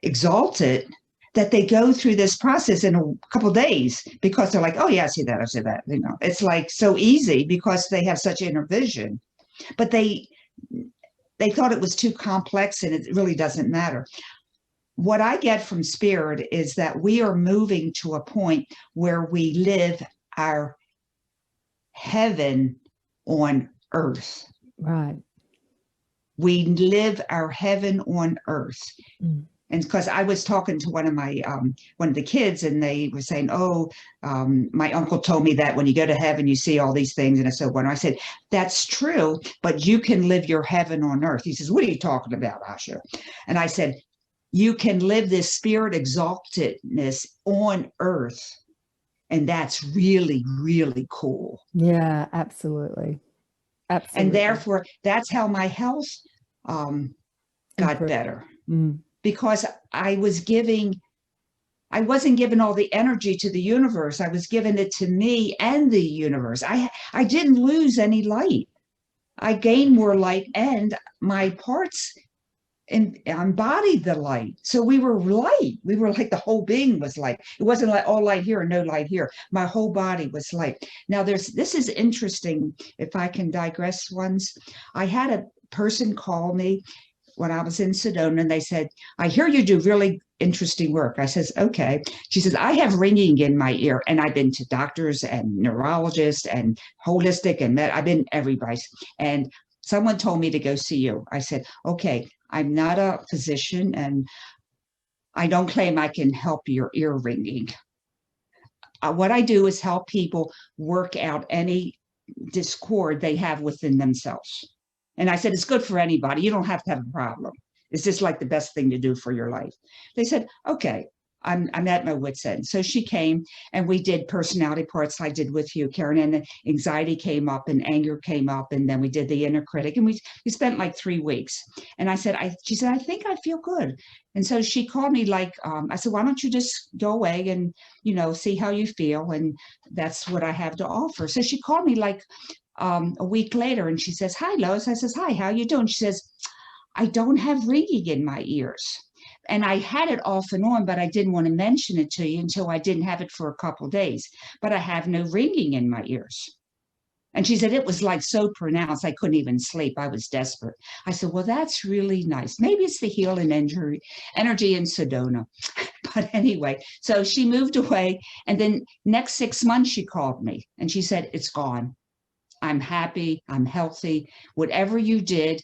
exalted, that they go through this process in a couple of days because they're like, oh yeah, I see that, I see that. You know, it's like so easy because they have such inner vision. But they thought it was too complex, and it really doesn't matter. What I get from Spirit is that we are moving to a point where we live our heaven on earth. Right. We live our heaven on earth. Mm. And because I was talking to one of the kids, and they were saying, oh, my uncle told me that when you go to heaven, you see all these things. And I said, that's true, but you can live your heaven on earth. He says, what are you talking about, Asha? And I said, you can live this spirit exaltedness on earth. And that's really, really cool. Yeah, absolutely. Absolutely. And therefore, that's how my health got better. Mm. Because I wasn't giving all the energy to the universe. I was giving it to me and the universe. I didn't lose any light. I gained more light, and my parts embodied the light. So we were light. We were like, the whole being was light. It wasn't like all light here and no light here. My whole body was light. Now this is interesting. If I can digress once, I had a person call me when I was in Sedona, and they said, I hear you do really interesting work. I says, okay. She says, I have ringing in my ear, and I've been to doctors and neurologists and holistic and I've been everybody. And someone told me to go see you. I said, okay, I'm not a physician, and I don't claim I can help your ear ringing. What I do is help people work out any discord they have within themselves. And I said, it's good for anybody. You don't have to have a problem. It's just like the best thing to do for your life. They said, okay, I'm at my wit's end. So she came, and we did personality parts I did with you, Karen, and anxiety came up and anger came up. And then we did the inner critic, and we spent like 3 weeks. And she said, I think I feel good. And so she called me like, I said, why don't you just go away and, see how you feel? And that's what I have to offer. So she called me like, a week later, and she says, hi, Lois. I says, hi, how you doing? She says, I don't have ringing in my ears. And I had it off and on, but I didn't want to mention it to you until I didn't have it for a couple of days. But I have no ringing in my ears. And she said, it was like so pronounced, I couldn't even sleep. I was desperate. I said, well, that's really nice. Maybe it's the healing energy in Sedona. But anyway, so she moved away. And then next 6 months, she called me and she said, it's gone. I'm happy. I'm healthy. Whatever you did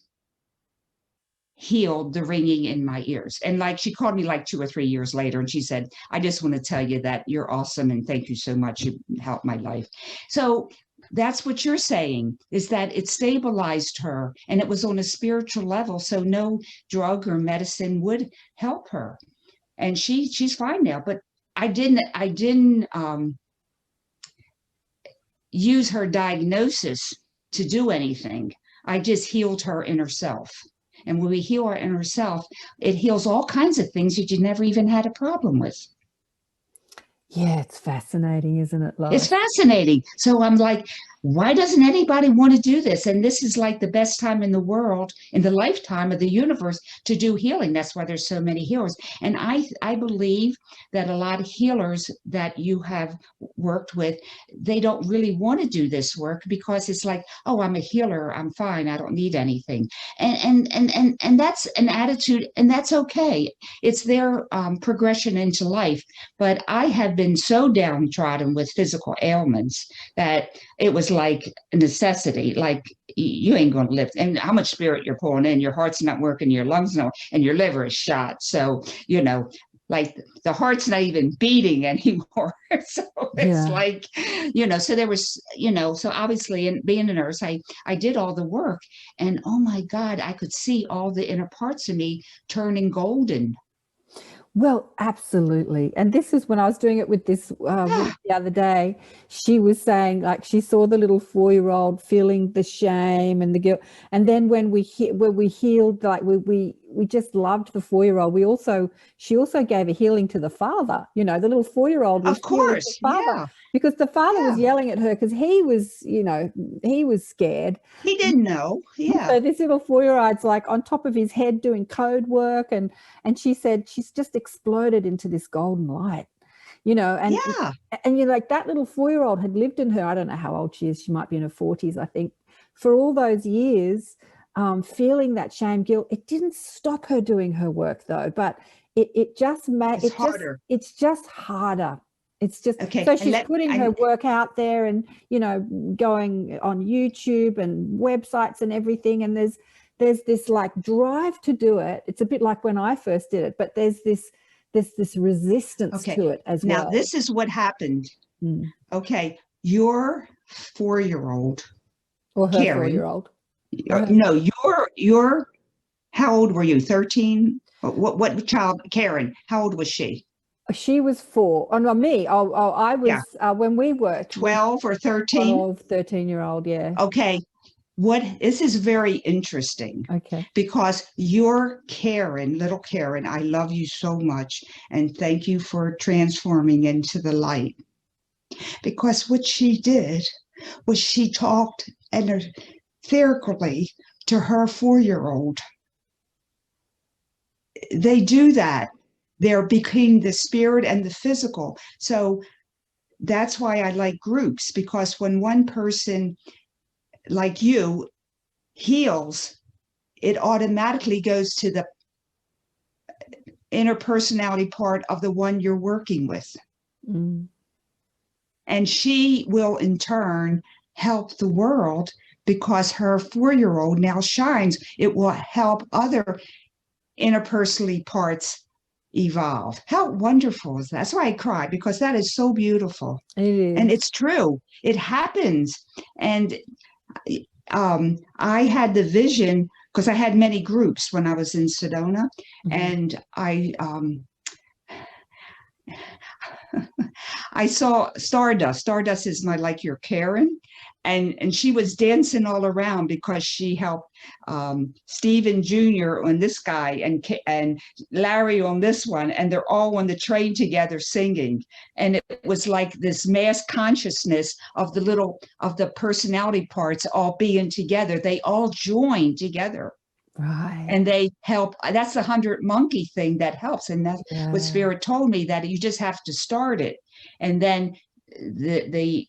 healed the ringing in my ears. And like, she called me like 2 or 3 years later, and she said, I just want to tell you that you're awesome. And thank you so much. You helped my life. So that's what you're saying, is that it stabilized her, and it was on a spiritual level. So no drug or medicine would help her. And she's fine now. But I didn't use her diagnosis to do anything. I just healed her inner self. And when we heal our inner self, it heals all kinds of things that you never even had a problem with. Yeah, it's fascinating, isn't it, Lois? It's fascinating. So I'm like, why doesn't anybody want to do this? And this is like the best time in the world, in the lifetime of the universe, to do healing. That's why there's so many healers. And I believe that a lot of healers that you have worked with, they don't really want to do this work because it's like, oh, I'm a healer, I'm fine, I don't need anything. And that's an attitude, and that's okay. It's their progression into life. But I have been so downtrodden with physical ailments that it was like a necessity. Like, you ain't going to live. And how much spirit you're pulling in, your heart's not working, your lungs not, and your liver is shot. So, like the heart's not even beating anymore. So it's like, so there was, so obviously, in being a nurse, I did all the work, and oh my God, I could see all the inner parts of me turning golden. Well, absolutely. And this is when I was doing it with this the other day. She was saying, like, she saw the little 4-year-old feeling the shame and the guilt. And then when we healed, like we just loved the 4-year-old. She also gave a healing to the father. The little 4-year-old was of course, the father, because the father was yelling at her because he was scared. He didn't know. Yeah. So this little 4-year-old's like on top of his head doing code work, and she said she's just exploded into this golden light, and like that little 4-year-old had lived in her. I don't know how old she is. She might be in her 40s, I think, for all those years, feeling that shame, guilt. It didn't stop her doing her work though, but it just made it's harder. It's just harder. It's just okay. So she's putting her work out there, and going on YouTube and websites and everything. And there's this like drive to do it. It's a bit like when I first did it, but there's this resistance to it as well. Now this is what happened. Okay, your 4-year-old or her Karen, 4-year-old. No, your how old were you? 13? What child? Karen, how old was she? She was 4. Oh, no, me. I was, when we worked. 12 or 13? 12, 13-year-old, yeah. Okay. This is very interesting. Okay. Because your Karen, little Karen, I love you so much. And thank you for transforming into the light. Because what she did was she talked etherically to her 4-year-old. They do that. They're between the spirit and the physical. So that's why I like groups, because when one person like you heals, it automatically goes to the inner personality part of the one you're working with. And she will in turn help the world, because her 4-year-old now shines. It will help other interpersonally parts evolve. How wonderful is that? That's why I cry, because that is so beautiful. It is. And it's true. It happens. And I had the vision, because I had many groups when I was in Sedona, and I saw Stardust. Stardust is like your Karen. And she was dancing all around because she helped Stephen Jr. on this guy and Larry on this one, and they're all on the train together singing. And it was like this mass consciousness of the personality parts all being together. They all joined together. Right. And they help. That's the 100 monkey thing that helps. And that's what Spirit told me, that you just have to start it. And then the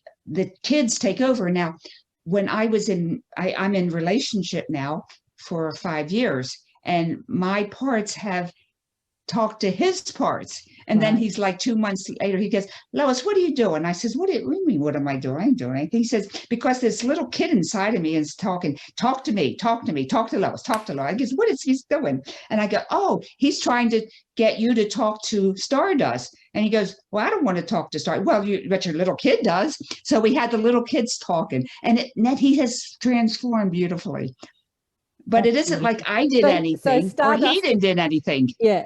kids take over. Now, when I was I'm in relationship now for 5 years, and my parts have talked to his parts. And then he's like 2 months later, he goes, Lois, what are you doing? I says, what do you mean? What am I doing? I ain't doing anything. He says, because this little kid inside of me is talking, talk to me, talk to Lois, talk to Lois. I guess, what is he doing? And I go, oh, he's trying to get you to talk to Stardust. And he goes, well, I don't want to talk to Stardust. Well, but your little kid does. So we had the little kids talking, and he has transformed beautifully. But it isn't like I did anything, or he did anything. Yeah.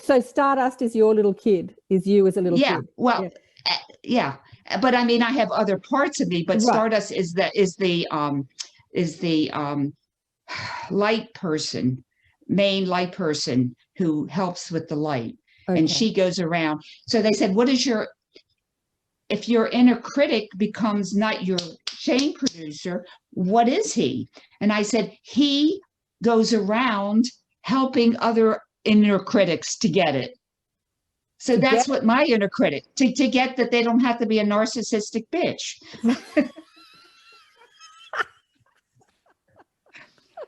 So Stardust is your little kid, is you as a little kid. Yeah. Well, yeah. But I mean, I have other parts of me, but Stardust is the light person, main light person who helps with the light. Okay. And she goes around. So they said, if your inner critic becomes not your chain producer, what is he? And I said, he goes around helping other inner critics to get it. So that's what my inner critic, to get that they don't have to be a narcissistic bitch.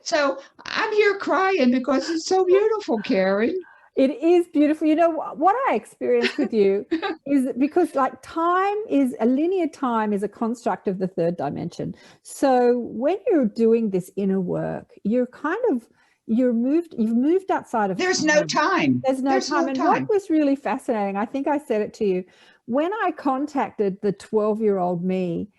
So I'm here crying because it's so beautiful, Karen. It is beautiful. You know, what I experienced with you is because like time is a linear time is a construct of the third dimension. So when you're doing this inner work, you're kind of, you've moved outside of There's time. no time. There's no time. And what was really fascinating, I think I said it to you, when I contacted the 12-year-old me,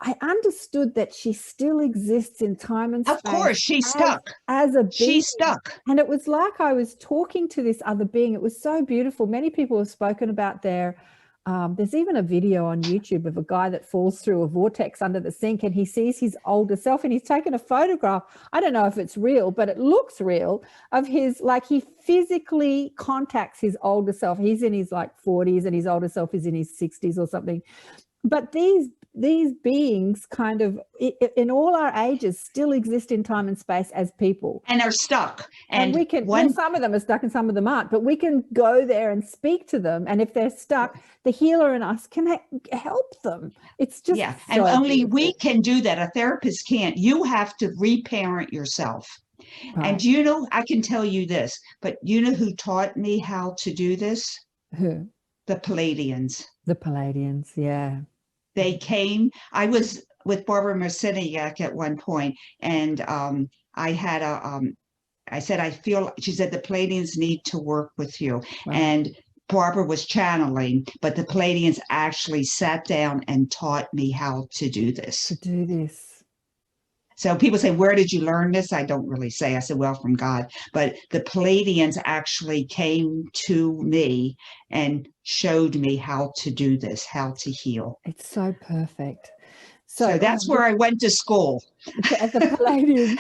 I understood that she still exists in time and space. Of course, she's stuck. As a being. She's stuck. And it was like I was talking to this other being. It was so beautiful. Many people have spoken about there's even a video on YouTube of a guy that falls through a vortex under the sink and he sees his older self and he's taken a photograph. I don't know if it's real, but it looks real, of his, like he physically contacts his older self. He's in his like 40s and his older self is in his 60s or something. But these beings kind of in all our ages still exist in time and space as people and are stuck, and we can some of them are stuck and some of them aren't, but we can go there and speak to them, and if they're stuck, the healer in us can help them. It's just and only we can do that. A therapist can't. You have to reparent yourself. Right. And you know, I can tell you this, but you know who taught me how to do this? Who? The Palladians. The Palladians, yeah. They came. I was with Barbara Marciniak at one point, and I had I said, I feel, she said, the Palladians need to work with you. Wow. And Barbara was channeling, but the Palladians actually sat down and taught me how to do this. To do this. So people say, where did you learn this? I don't really say. I said, well, from God. But the Palladians actually came to me and showed me how to do this, how to heal. It's so perfect. So that's where I went to school. At the Palladians.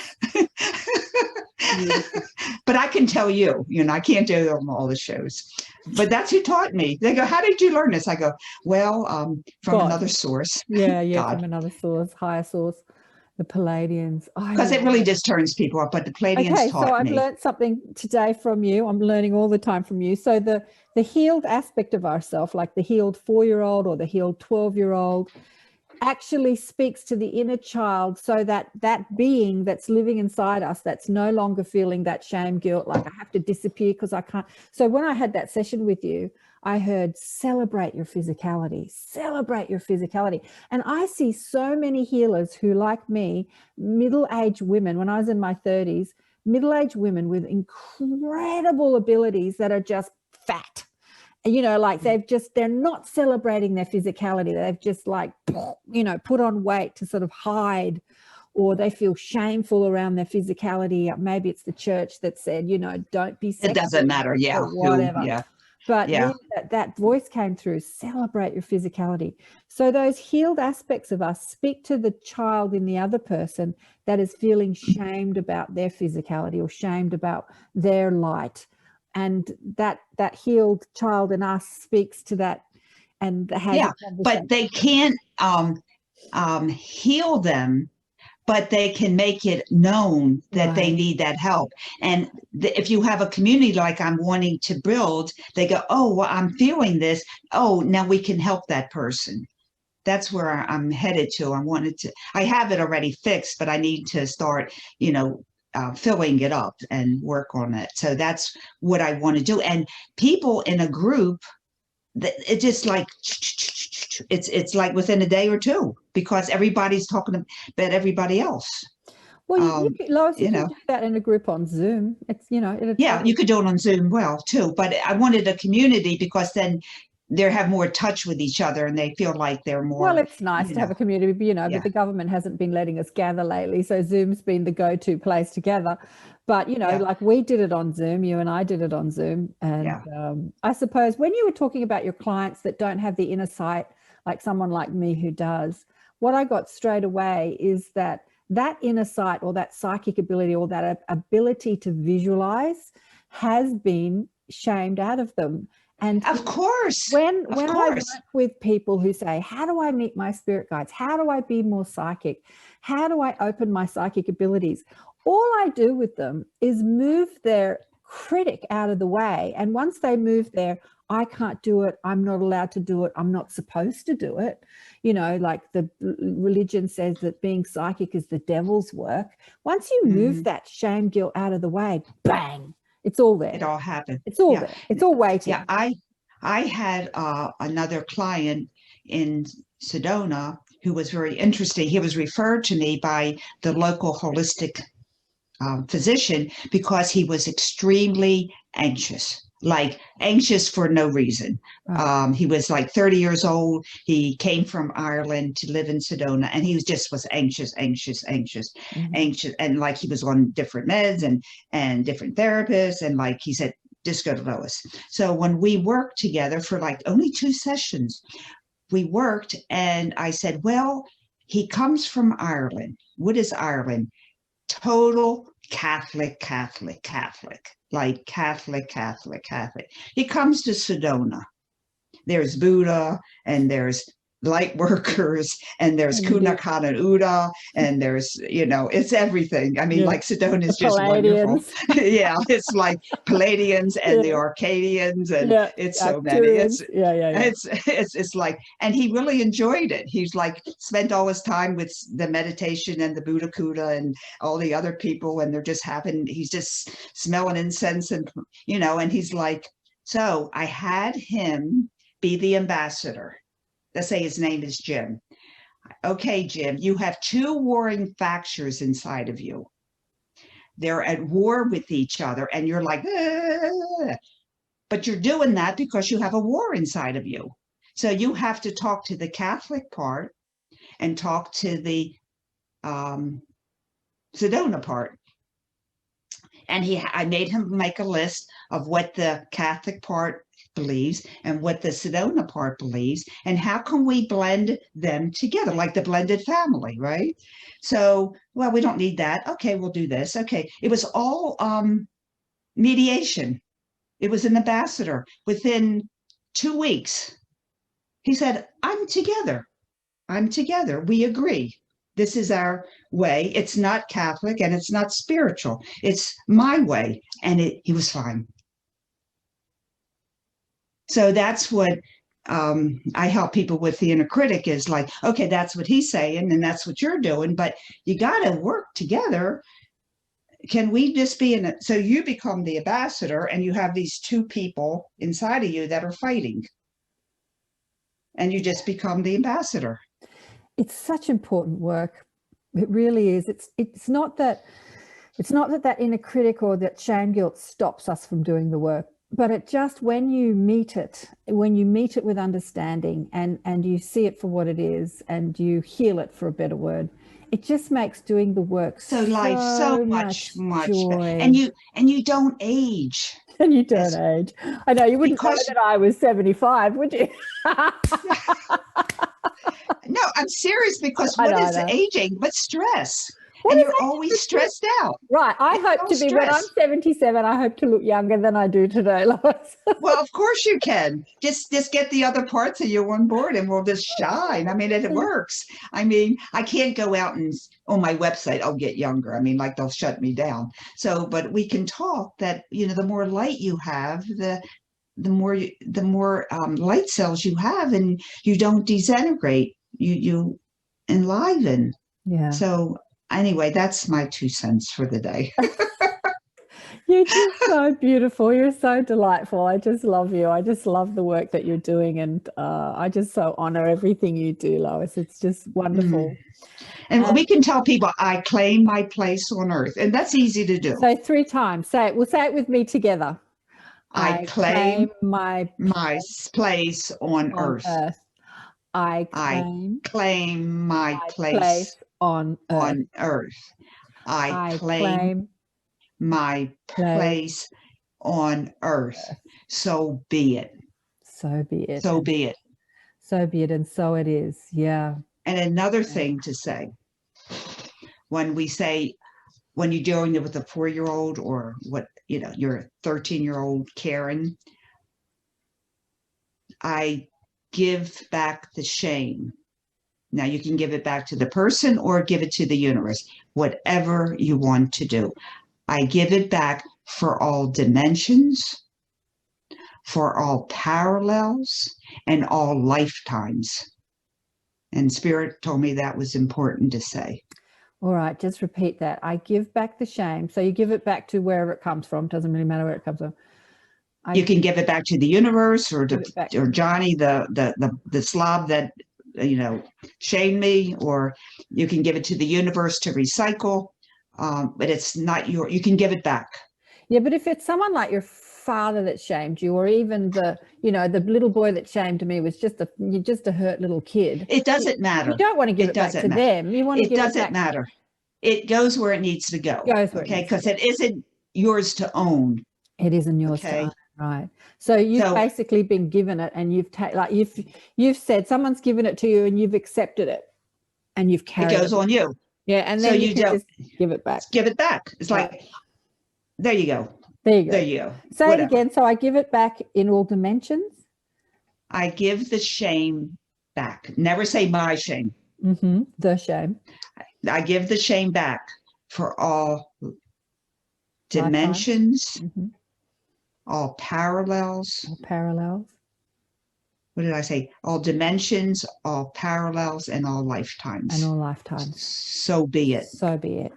But I can tell you, you know, I can't do it on all the shows. But that's who taught me. They go, how did you learn this? I go, well, from God. Another source. Yeah, God. From another source, higher source. The Palladians. Because it really just turns people up, but the Palladians taught me. Okay, so I've learned something today from you. I'm learning all the time from you. So the healed aspect of ourself, like the healed 4-year-old or the healed 12-year-old, actually speaks to the inner child, so that being that's living inside us, that's no longer feeling that shame, guilt, like I have to disappear because I can't. So when I had that session with you, I heard, celebrate your physicality, celebrate your physicality. And I see so many healers who, like me, middle-aged women, when I was in my 30s, middle-aged women with incredible abilities that are just fat. You know, like they're not celebrating their physicality. They've just like, you know, put on weight to sort of hide, or they feel shameful around their physicality. Maybe it's the church that said, you know, don't be sexy. It doesn't matter. Yeah. Whatever. Yeah. But that voice came through, celebrate your physicality. So those healed aspects of us speak to the child in the other person that is feeling shamed about their physicality or shamed about their light. And that healed child in us speaks to that and has but they can't heal them, but they can make it known that they need that help. And if you have a community like I'm wanting to build, they go, oh, well, I'm feeling this. Oh, now we can help that person. That's where I'm headed to. I have it already fixed, but I need to start, you know, filling it up and work on it. So that's what I want to do. And people in a group, it just like, it's like within a day or two, because everybody's talking about everybody else. Well, Lois, you can do that in a group on Zoom. It's, you know, you could do it on Zoom well too, but I wanted a community because then they have more touch with each other and they feel like they're more. Well, it's nice to have a community, but the government hasn't been letting us gather lately. So Zoom's been the go-to place to gather. But, you know, like we did it on Zoom, you and I did it on Zoom. And I suppose when you were talking about your clients that don't have the inner sight, like someone like me who does, what I got straight away is that inner sight or that psychic ability or that ability to visualize has been shamed out of them. And Of course. when Of I work course. with people who say, how do I meet my spirit guides? How do I be more psychic? How do I open my psychic abilities? All I do with them is move their critic out of the way. And once they move there, I can't do it, I'm not allowed to do it, I'm not supposed to do it. You know, like the religion says that being psychic is the devil's work. Once you move that shame, guilt out of the way, bang, it's all there. It all happened. It's all there. It's all waiting. Yeah, I had another client in Sedona who was very interesting. He was referred to me by the local holistic physician because he was extremely anxious, like anxious for no reason. Right. He was like 30 years old. He came from Ireland to live in Sedona, and he was anxious, and like he was on different meds and different therapists, and like he said, just go to Lois. So when we worked together for like only 2 sessions, we worked, and I said, well, he comes from Ireland. What is Ireland? Total Catholic, like Catholic. He comes to Sedona. There's Buddha, and there's light workers, and there's Kunakana Uda, and there's, you know, it's everything. I mean, like Sedona is just wonderful. Yeah, it's like Palladians and the Arcadians, and it's so many. It's like, and he really enjoyed it. He's like spent all his time with the meditation and the Buddha Kuda and all the other people, and they're just he's just smelling incense, and you know, and he's like, so I had him be the ambassador. Let's say his name is Jim. Okay, Jim, you have 2 warring factions inside of you. They're at war with each other, and you're like, ah. But you're doing that because you have a war inside of you. So you have to talk to the Catholic part and talk to the Sedona part. And I made him make a list of what the Catholic part believes and what the Sedona part believes, and how can we blend them together, like the blended family, right? So, well, we don't need that. Okay, we'll do this. Okay, it was all mediation. It was an ambassador. Within 2 weeks, he said, I'm together. We agree. This is our way. It's not Catholic and it's not spiritual. It's my way. And he was fine. So that's what I help people with the inner critic is like, okay, that's what he's saying and that's what you're doing, but you got to work together. Can we just be so you become the ambassador and you have these 2 people inside of you that are fighting and you just become the ambassador. It's such important work. It really is. It's not that inner critic or that shame guilt stops us from doing the work. But it just, when you meet it with understanding and you see it for what it is and you heal it, for a better word, it just makes doing the work so much joy. And you don't age. And you don't age. I know, you wouldn't know that I was 75, would you? No, I'm serious, because what is aging but stress? And you're always stressed out. Right. I hope to be, when I'm 77, I hope to look younger than I do today, Lois. Well, of course you can. Just get the other parts of you on board and we'll just shine. I mean, it works. I mean, I can't go out and on my website, I'll get younger. I mean, like they'll shut me down. So, but we can talk that, you know, the more light you have, the more light cells you have, and you don't disintegrate. You enliven. Yeah. So anyway, that's my 2 cents for the day. You're just so beautiful. You're so delightful. I just love you. I just love the work that you're doing. And I just so honor everything you do, Lois. It's just wonderful. And we can tell people, I claim my place on earth. And that's easy to do. So 3 times. Say it. We'll say it with me together. I claim my place on earth. I claim my place on earth. I claim my place on earth. So be it. So be it. So be it. So be it. And so it is. Yeah. And another thing to say, when you're dealing with a 4-year-old or your 13-year-old Karen, I give back the shame. Now you can give it back to the person or give it to the universe, whatever you want to do. I give it back for all dimensions, for all parallels, and all lifetimes. And Spirit told me that was important to say. All right, just repeat that. I give back the shame. So you give it back to wherever it comes from. Doesn't really matter where it comes from. You can give it back to the universe, or Johnny, the slob that shamed me, or you can give it to the universe to recycle. But it's not you can give it back. Yeah, but if it's someone like your father that shamed you, or even the little boy that shamed me was just a hurt little kid. It doesn't matter. You don't want to give it back to them. You want to give it back. It doesn't matter. It goes where it needs to go. Okay, because it isn't yours to own. It isn't yours to own. Right. So you've basically been given it, and you've said someone's given it to you, and you've accepted it, and you've carried it. It goes on you. Yeah, and then you can just give it back. Give it back. It's like, there you go. There you go. There you go. Say Whatever. It again. So I give it back in all dimensions. I give the shame back. Never say my shame. Mm-hmm. The shame. I give the shame back for all dimensions, all parallels. All parallels. What did I say? All dimensions, all parallels, and all lifetimes. And all lifetimes. So be it. So be it.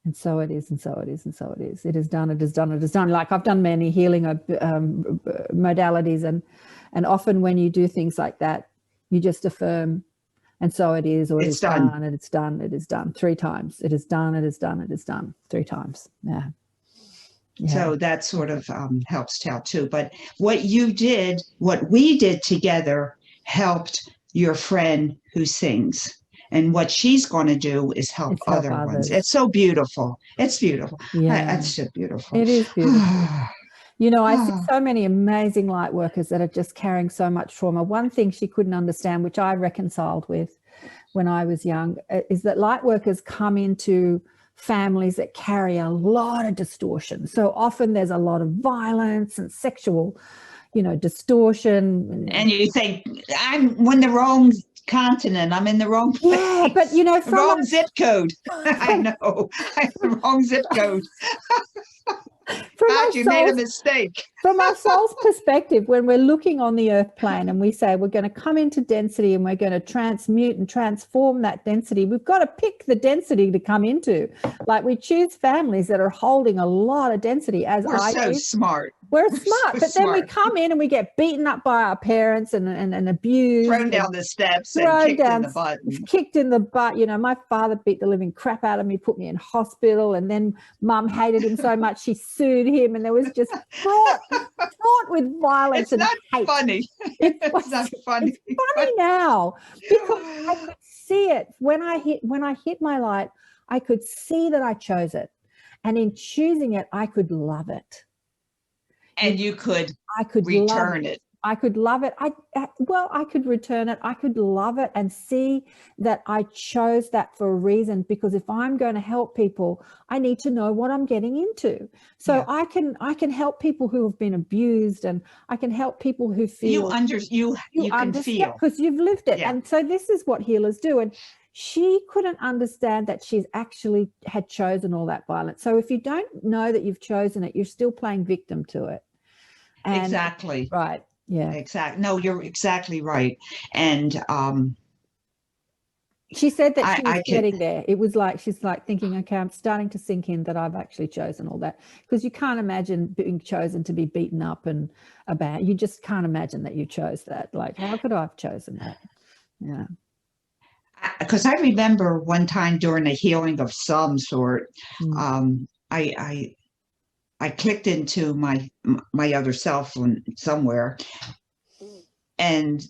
And so it is, and so it is, and so it is. It is done, it is done, it is done. Like I've done many healing modalities, and often when you do things like that, you just affirm, and so it is, or it's done, and it's done, it is done 3 times. It is done, it is done, it is done 3 times. Yeah. So that sort of helps tell too. But what you did, what we did together, helped your friend who sings. And what she's going to do is help other ones. It's so beautiful. It's beautiful. Yeah. It's so beautiful. It is beautiful. I see so many amazing light workers that are just carrying so much trauma. One thing she couldn't understand, which I reconciled with when I was young, is that light workers come into families that carry a lot of distortion. So often there's a lot of violence and sexual, distortion. And you think, I'm on the wrong continent, I'm in the wrong place. Yeah, but wrong zip code. I know. I have the wrong zip code. You made a mistake. From our soul's perspective, when we're looking on the earth plane and we say we're going to come into density and we're going to transmute and transform that density, we've got to pick the density to come into. Like we choose families that are holding a lot of density, as we're so smart. We're smart, but then we come in and we get beaten up by our parents and abused. Thrown down the steps and kicked in the butt. Kicked in the butt. My father beat the living crap out of me, put me in hospital, and then Mum hated him so much she sued him, and there was just fraught with violence and hate. It's not funny. It's not funny. It's funny now because I could see it. When I hit my light, I could see that I chose it. And in choosing it, I could love it. And you could return it. I could love it. I could return it. I could love it and see that I chose that for a reason, because if I'm going to help people, I need to know what I'm getting into. So I can help people who have been abused, and I can help people who feel you can feel, because you've lived it. Yeah. And so this is what healers do. And she couldn't understand that she's actually had chosen all that violence. So if you don't know that you've chosen it, you're still playing victim to it. And, exactly. Right. Yeah. Exactly. No, you're exactly right. And she said that she was getting there. It was like she's like thinking, okay, I'm starting to sink in that I've actually chosen all that, because you can't imagine being chosen to be beaten up and about. You just can't imagine that you chose that. Like, how could I have chosen that? Yeah. Because I remember one time during a healing of some sort, I clicked into my other self somewhere, and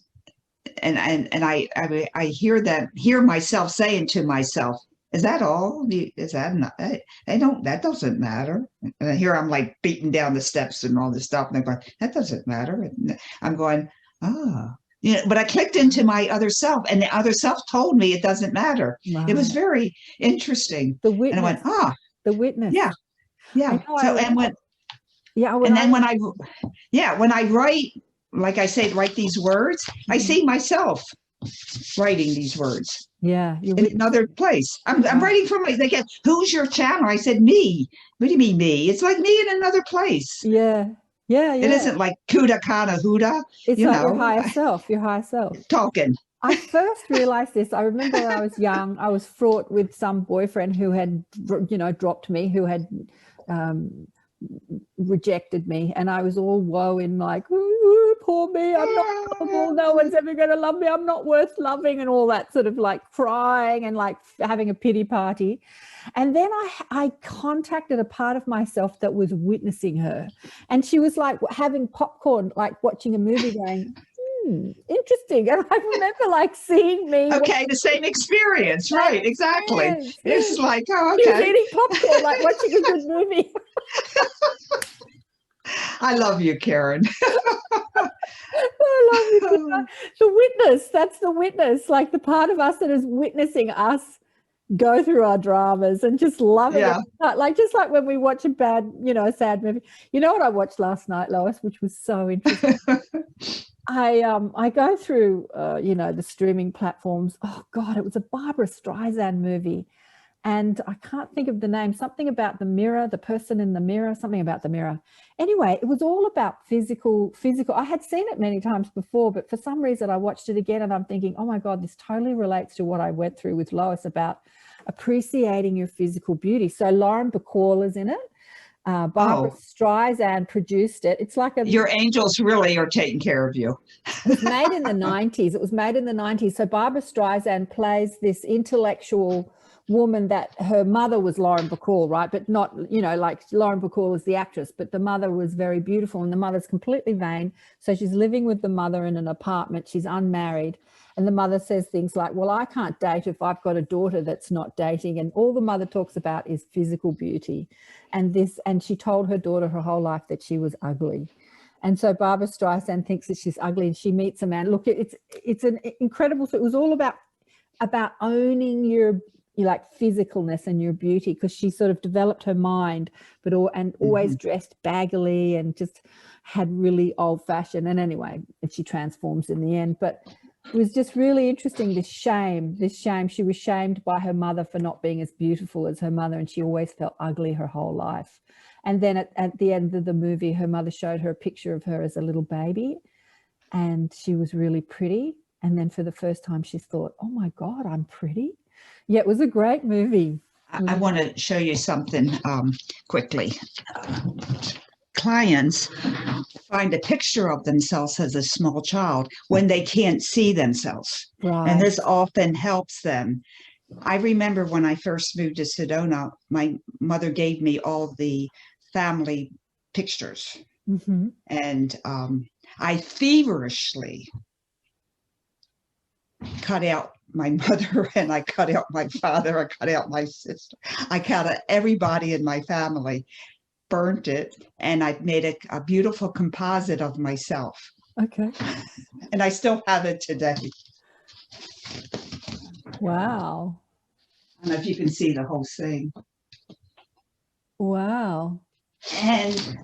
I hear myself saying to myself, "Is that all? Is that not? That doesn't matter." And here I'm like beating down the steps and all this stuff, and I'm going, "That doesn't matter." And I'm going, "Ah." But I clicked into my other self, and the other self told me it doesn't matter. Wow. It was very interesting. The witness. And I went, the witness. Yeah. Yeah. When I write like I say, write these words, I see myself writing these words Yeah. in another place. I'm writing for they get, who's your channel? I said, me. What do you mean me? It's like me in another place. Yeah. Yeah. It isn't like kuda kana huda, It's you like your know, higher self, your higher self. talking. I first realized this. I remember when I was young, I was fraught with some boyfriend who had, dropped me, who had rejected me. And I was all woeing like, ooh, poor me, I'm not lovable. No one's ever going to love me. I'm not worth loving, and all that, sort of like crying and like having a pity party. And then I contacted a part of myself that was witnessing her. And she was like having popcorn, like watching a movie going, interesting. And I remember like seeing me. Okay, the same experience, right? Exactly. Yes. It's like, oh, She was okay. eating popcorn, like watching a good movie. I love you, Karen. I love you. The witness, that's the witness, like the part of us that is witnessing us go through our dramas and just loving it. Like just like when we watch a bad, sad movie. You know what I watched last night, Lois, which was so interesting. I go through, the streaming platforms. Oh, God, it was a Barbara Streisand movie. And I can't think of the name, something about the mirror, the person in the mirror, something about the mirror. Anyway, it was all about physical. I had seen it many times before, but for some reason I watched it again and I'm thinking, oh my God, this totally relates to what I went through with Lois about appreciating your physical beauty. So Lauren Bacall is in it. Barbara Streisand produced it. It's like your angels really are taking care of you. It was made in the 90s. It was made in the 90s. So Barbara Streisand plays this intellectual woman that her mother was Lauren Bacall, right? But not, like Lauren Bacall is the actress, but the mother was very beautiful and the mother's completely vain. So she's living with the mother in an apartment. She's unmarried. And the mother says things like, well, I can't date if I've got a daughter that's not dating. And all the mother talks about is physical beauty. And she told her daughter her whole life that she was ugly. And so Barbara Streisand thinks that she's ugly and she meets a man. Look, it's an incredible, so it was all about owning your physicalness and your beauty, because she sort of developed her mind, but always dressed baggily and just had really old fashioned. And anyway, she transforms in the end. But it was just really interesting, this shame. She was shamed by her mother for not being as beautiful as her mother, and she always felt ugly her whole life. And then at the end of the movie, her mother showed her a picture of her as a little baby, and she was really pretty. And then for the first time, she thought, oh my God, I'm pretty. Yeah, it was a great movie. I want to show you something quickly. Clients find a picture of themselves as a small child when they can't see themselves. Right. And this often helps them. I remember when I first moved to Sedona, my mother gave me all the family pictures. Mm-hmm. And I feverishly cut out my mother, and I cut out my father, I cut out my sister, I cut out everybody in my family, burnt it, and I made a beautiful composite of myself. Okay. And I still have it today. Wow. I don't know if you can see the whole thing. Wow. And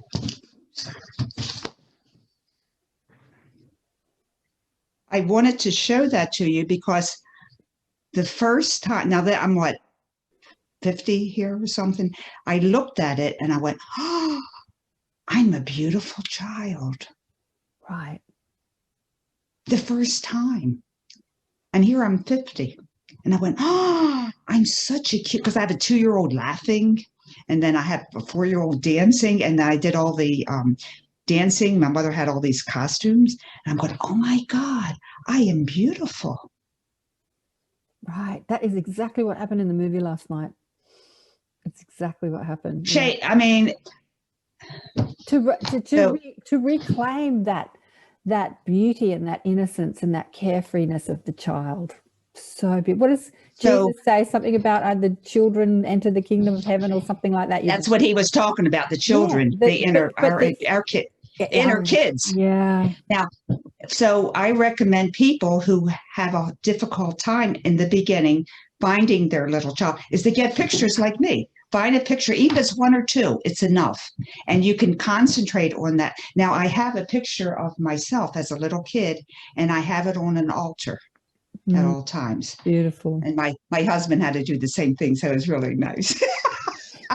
I wanted to show that to you because the first time, now that I'm 50 here or something, I looked at it and I went, oh, I'm a beautiful child. Right. The first time. And here I'm 50. And I went, oh, I'm such a cute, because I have a 2-year-old laughing, and then I have a 4-year-old dancing, and I did all the dancing. My mother had all these costumes, and I'm going, oh my God, I am beautiful. Right. That is exactly what happened in the movie last night. It's exactly what happened. Shay, I mean, to reclaim that beauty and that innocence and that carefreeness of the child. So beautiful. What does Jesus say? Something about the children enter the kingdom of heaven or something like that? That's what he was talking about, the children, our kids. Yeah. Now, so I recommend people who have a difficult time in the beginning finding their little child is to get pictures like me. find a picture, even if it's one or two, it's enough. And you can concentrate on that. Now, I have a picture of myself as a little kid, and I have it on an altar at all times. Beautiful. And my husband had to do the same thing, so it was really nice.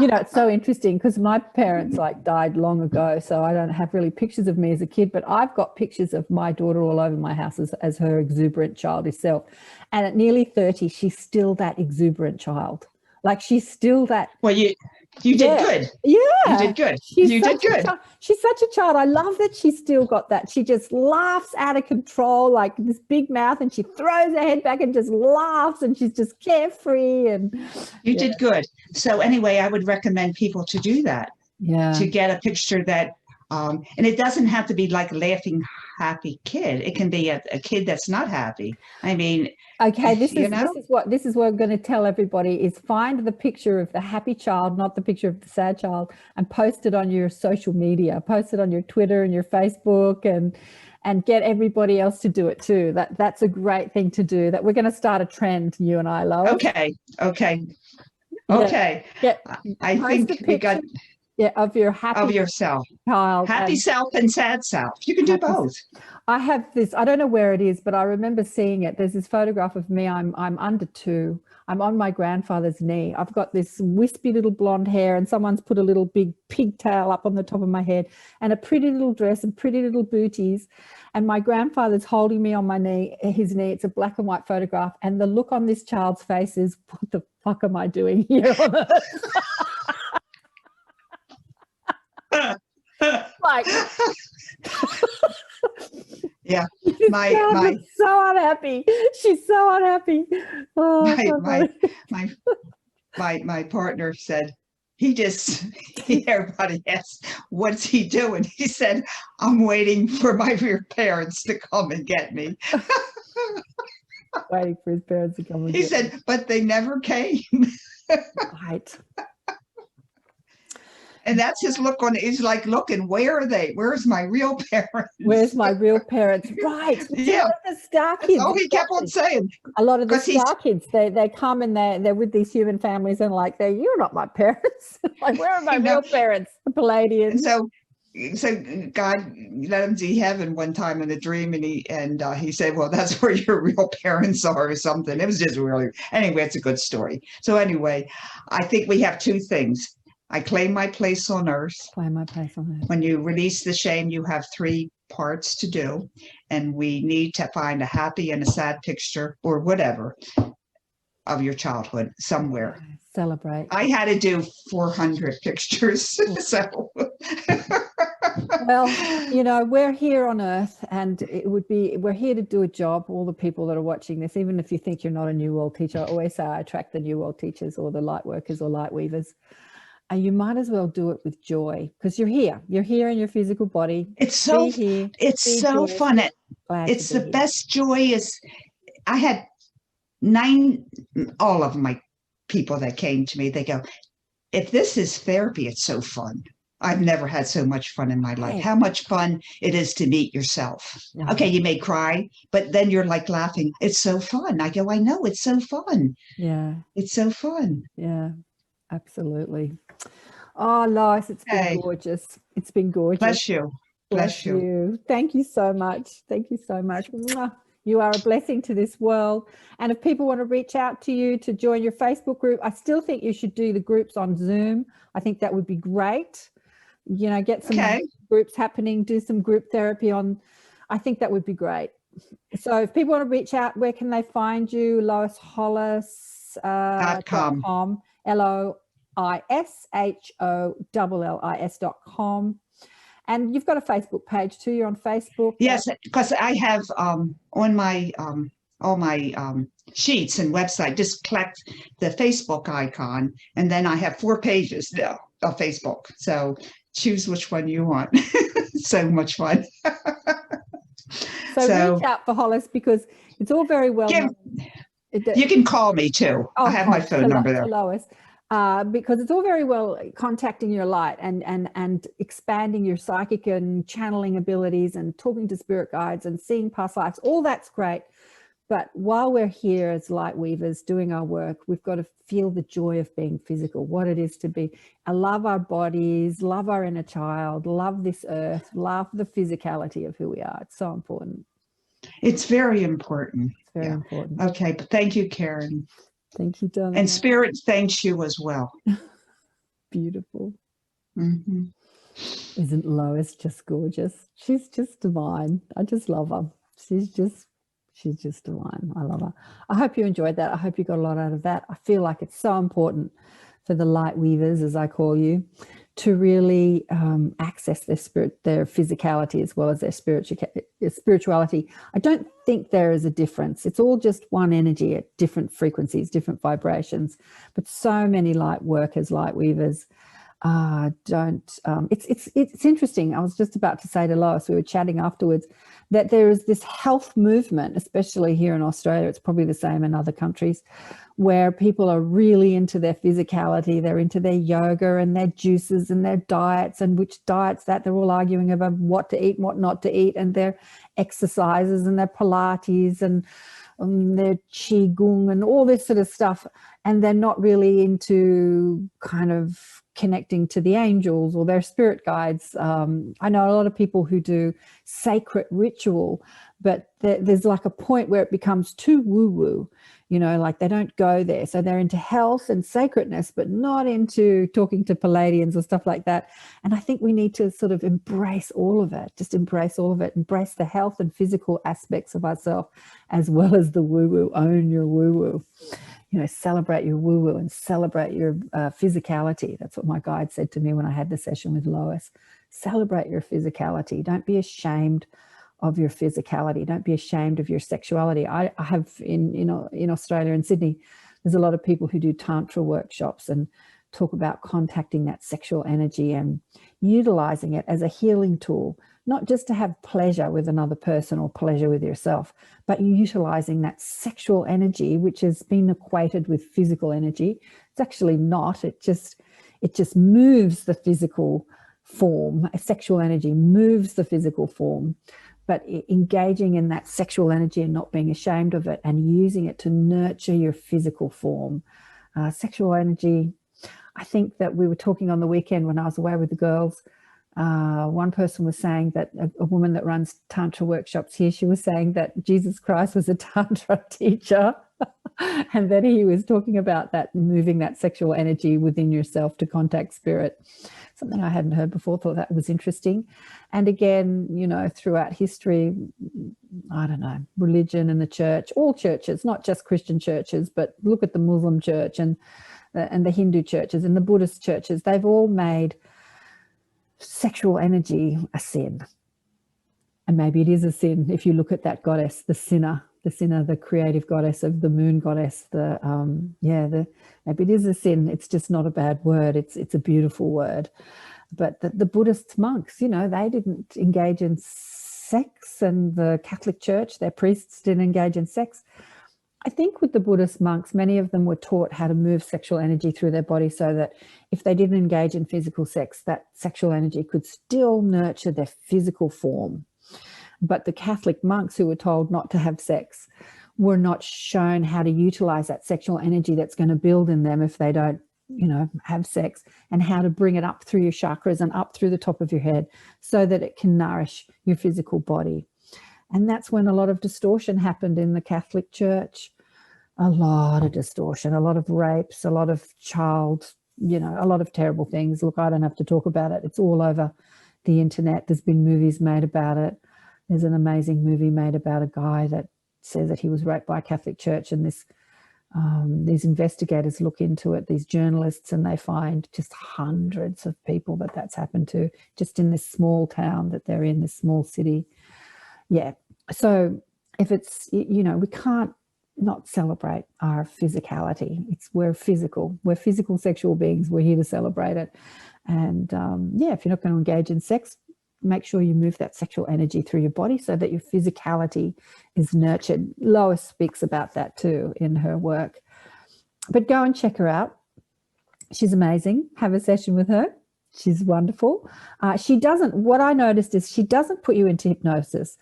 You know, it's so interesting because my parents like died long ago, so I don't have really pictures of me as a kid, but I've got pictures of my daughter all over my house as her exuberant childish self. And at nearly 30, she's still that exuberant child. Like she's still that. Well, you did good. Yeah. You did good. You did good. She's such a child. I love that she's still got that. She just laughs out of control, like this big mouth, and she throws her head back and just laughs, and she's just carefree. And you did good. So anyway, I would recommend people to do that. Yeah. To get a picture that, and it doesn't have to be like a laughing, happy kid. It can be a kid that's not happy. I mean, okay, this is what I'm going to tell everybody is find the picture of the happy child, not the picture of the sad child, and post it on your social media, post it on your Twitter and your Facebook, and get everybody else to do it too. That's a great thing to do. That we're going to start a trend, you and I, Lois. Okay. Yeah. I think we got of your happy of yourself, child, happy self and sad self. You can do both. I have this. I don't know where it is, but I remember seeing it. There's this photograph of me. I'm under 2. I'm on my grandfather's knee. I've got this wispy little blonde hair, and someone's put a little big pigtail up on the top of my head, and a pretty little dress and pretty little booties. And my grandfather's holding me on my knee, his knee. It's a black and white photograph, and the look on this child's face is, "What the fuck am I doing here on earth?" Like, yeah, my so unhappy. She's so unhappy. Oh, my partner said everybody asked, "What's he doing?" He said, "I'm waiting for my real parents to come and get me." Waiting for his parents to come and he get said, me. "But they never came." Right. And that's his look on. He's like, looking, where are they? Where's my real parents? Where's my real parents? Right. Yeah. A lot of the star kids. Oh, he kept on saying. A lot of the star kids, they come and they're with these human families and like, you're not my parents. Like, where are my real parents? The Palladians. So God let him see heaven one time in a dream, and he said, "Well, that's where your real parents are," or something. It was just really, anyway, it's a good story. So anyway, I think we have 2 things. I claim my place on earth. Claim my place on earth. When you release the shame, you have 3 parts to do, and we need to find a happy and a sad picture or whatever of your childhood somewhere. Celebrate. I had to do 400 pictures. So well, you know, we're here on earth, and we're here to do a job. All the people that are watching this, even if you think you're not a New World teacher, I always say I attract the New World teachers or the light workers or light weavers. And you might as well do it with joy, because you're here in your physical body. It's so fun. It's the best joy. I had 9, all of my people that came to me, they go, "If this is therapy, it's so fun. I've never had so much fun in my life." How much fun it is to meet yourself. Yeah. Okay, you may cry, but then you're like laughing. It's so fun. I go, I know, it's so fun. Yeah. It's so fun. Yeah, absolutely. Oh, Lois, it's been gorgeous. It's been gorgeous. Bless you. Bless you. Thank you so much. Thank you so much. You are a blessing to this world. And if people want to reach out to you to join your Facebook group, I still think you should do the groups on Zoom. I think that would be great. You know, get some groups happening, do some group therapy I think that would be great. So if people want to reach out, where can they find you? LoisHollis.com. LoisHollis.com. And you've got a Facebook page too. You're on Facebook. Yes, because I have on my all my sheets and website, just click the Facebook icon, and then I have 4 pages now of Facebook. So choose which one you want. So much fun. So reach out for Hollis, because it's all very well. You can call me too. I have my phone number there. Lois. Because it's all very well contacting your light and expanding your psychic and channeling abilities and talking to spirit guides and seeing past lives. All that's great. But while we're here as light weavers doing our work, we've got to feel the joy of being physical, what it is to be. I love our bodies, love our inner child, love this earth, love the physicality of who we are. It's so important. It's very important. It's very important. Okay, but thank you, Karen. Thank you, darling. And Spirit thanks you as well. Beautiful. Mm-hmm. Isn't Lois just gorgeous? She's just divine. I just love her. She's just divine. I love her. I hope you enjoyed that. I hope you got a lot out of that. I feel like it's so important for the light weavers, as I call you, to really access their spirit, their physicality, as well as their spirituality. I don't think there is a difference. It's all just one energy at different frequencies, different vibrations. But so many light workers, light weavers, don't. It's interesting. I was just about to say to Lois, we were chatting afterwards, that there is this health movement, especially here in Australia. It's probably the same in other countries, where people are really into their physicality. They're into their yoga and their juices and their diets, and which diets that they're all arguing about what to eat and what not to eat, and their exercises and their Pilates and their Qigong and all this sort of stuff. And they're not really into kind of connecting to the angels or their spirit guides. I know a lot of people who do sacred ritual, but there's like a point where it becomes too woo-woo, you know, like they don't go there. So they're into health and sacredness, but not into talking to Palladians or stuff like that. And I think we need to sort of embrace all of it, just embrace all of it, embrace the health and physical aspects of ourselves, as well as the woo-woo. Own your woo-woo. You know, celebrate your woo-woo and celebrate your physicality. That's what my guide said to me when I had the session with Lois. Celebrate your physicality. Don't be ashamed of your physicality. Don't be ashamed of your sexuality. I have in Australia, in Sydney, there's a lot of people who do Tantra workshops and talk about contacting that sexual energy and utilizing it as a healing tool, not just to have pleasure with another person or pleasure with yourself, but utilizing that sexual energy, which has been equated with physical energy. It's actually not. It just moves the physical form. Sexual energy moves the physical form, but engaging in that sexual energy and not being ashamed of it and using it to nurture your physical form. Sexual energy, I think that we were talking on the weekend when I was away with the girls. One person was saying that a woman that runs Tantra workshops here, she was saying that Jesus Christ was a Tantra teacher and that he was talking about that, moving that sexual energy within yourself to contact spirit. Something I hadn't heard before, thought that was interesting. And again, you know, throughout history, I don't know, religion and the church, all churches, not just Christian churches, but look at the Muslim church and the Hindu churches and the Buddhist churches. They've all made sexual energy a sin. And maybe it is a sin if you look at that goddess, the sinner, the creative goddess of the moon goddess, maybe it is a sin. It's just not a bad word. It's a beautiful word. But the Buddhist monks, you know, they didn't engage in sex, and the Catholic Church, their priests didn't engage in sex. I think with the Buddhist monks, many of them were taught how to move sexual energy through their body so that if they didn't engage in physical sex, that sexual energy could still nurture their physical form. But the Catholic monks who were told not to have sex were not shown how to utilize that sexual energy that's going to build in them if they don't, you know, have sex, and how to bring it up through your chakras and up through the top of your head so that it can nourish your physical body. And that's when a lot of distortion happened in the Catholic Church. A lot of distortion, a lot of rapes, a lot of a lot of terrible things. Look, I don't have to talk about it. It's all over the internet. There's been movies made about it. There's an amazing movie made about a guy that says that he was raped by a Catholic church, and these investigators look into it, these journalists, and they find just hundreds of people that's happened to, just in this small town that they're in, this small city. Yeah. So if it's, you know, we can't not celebrate our physicality. We're physical sexual beings. We're here to celebrate it. And if you're not going to engage in sex, make sure you move that sexual energy through your body so that your physicality is nurtured. Lois speaks about that too in her work. But go and check her out. She's amazing. Have a session with her. She's wonderful. What I noticed is she doesn't put you into hypnosis.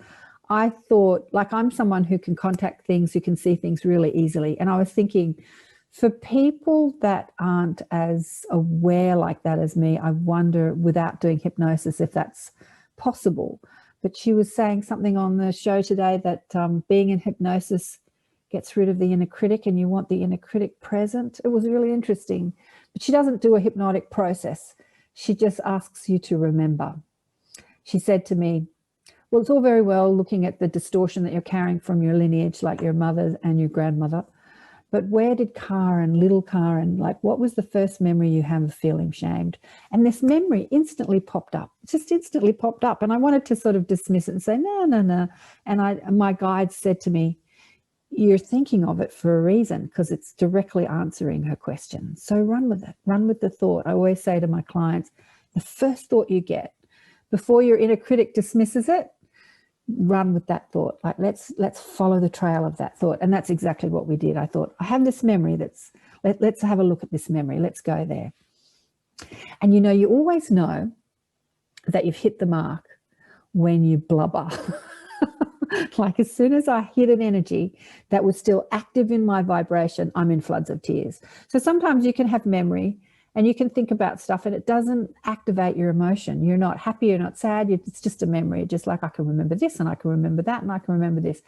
I thought, like, I'm someone who can contact things, who can see things really easily. And I was thinking, for people that aren't as aware like that as me, I wonder, without doing hypnosis, if that's possible. But she was saying something on the show today that being in hypnosis gets rid of the inner critic, and you want the inner critic present. It was really interesting. But she doesn't do a hypnotic process. She just asks you to remember. She said to me, well, it's all very well looking at the distortion that you're carrying from your lineage, like your mother and your grandmother. But where did Karen, little Karen, like, what was the first memory you have of feeling shamed? And this memory instantly popped up, just instantly popped up. And I wanted to sort of dismiss it and say, no. And my guide said to me, you're thinking of it for a reason, because it's directly answering her question. So run with it, run with the thought. I always say to my clients, the first thought you get, before your inner critic dismisses it, run with that thought. Like, let's follow the trail of that thought. And that's exactly what we did. I thought, I have this memory let's have a look at this memory. Let's go there. And you always know that you've hit the mark when you blubber. Like, as soon as I hit an energy that was still active in my vibration, I'm in floods of tears. So sometimes you can have memory and you can think about stuff and it doesn't activate your emotion. You're not happy, you're not sad, it's just a memory. Just like, I can remember this and I can remember that and I can remember this.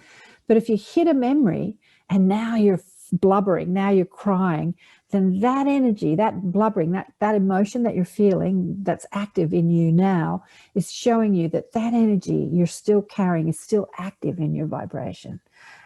But if you hit a memory and now you're blubbering, now you're crying, then that energy, that blubbering, that emotion that you're feeling that's active in you now is showing you that energy you're still carrying is still active in your vibration.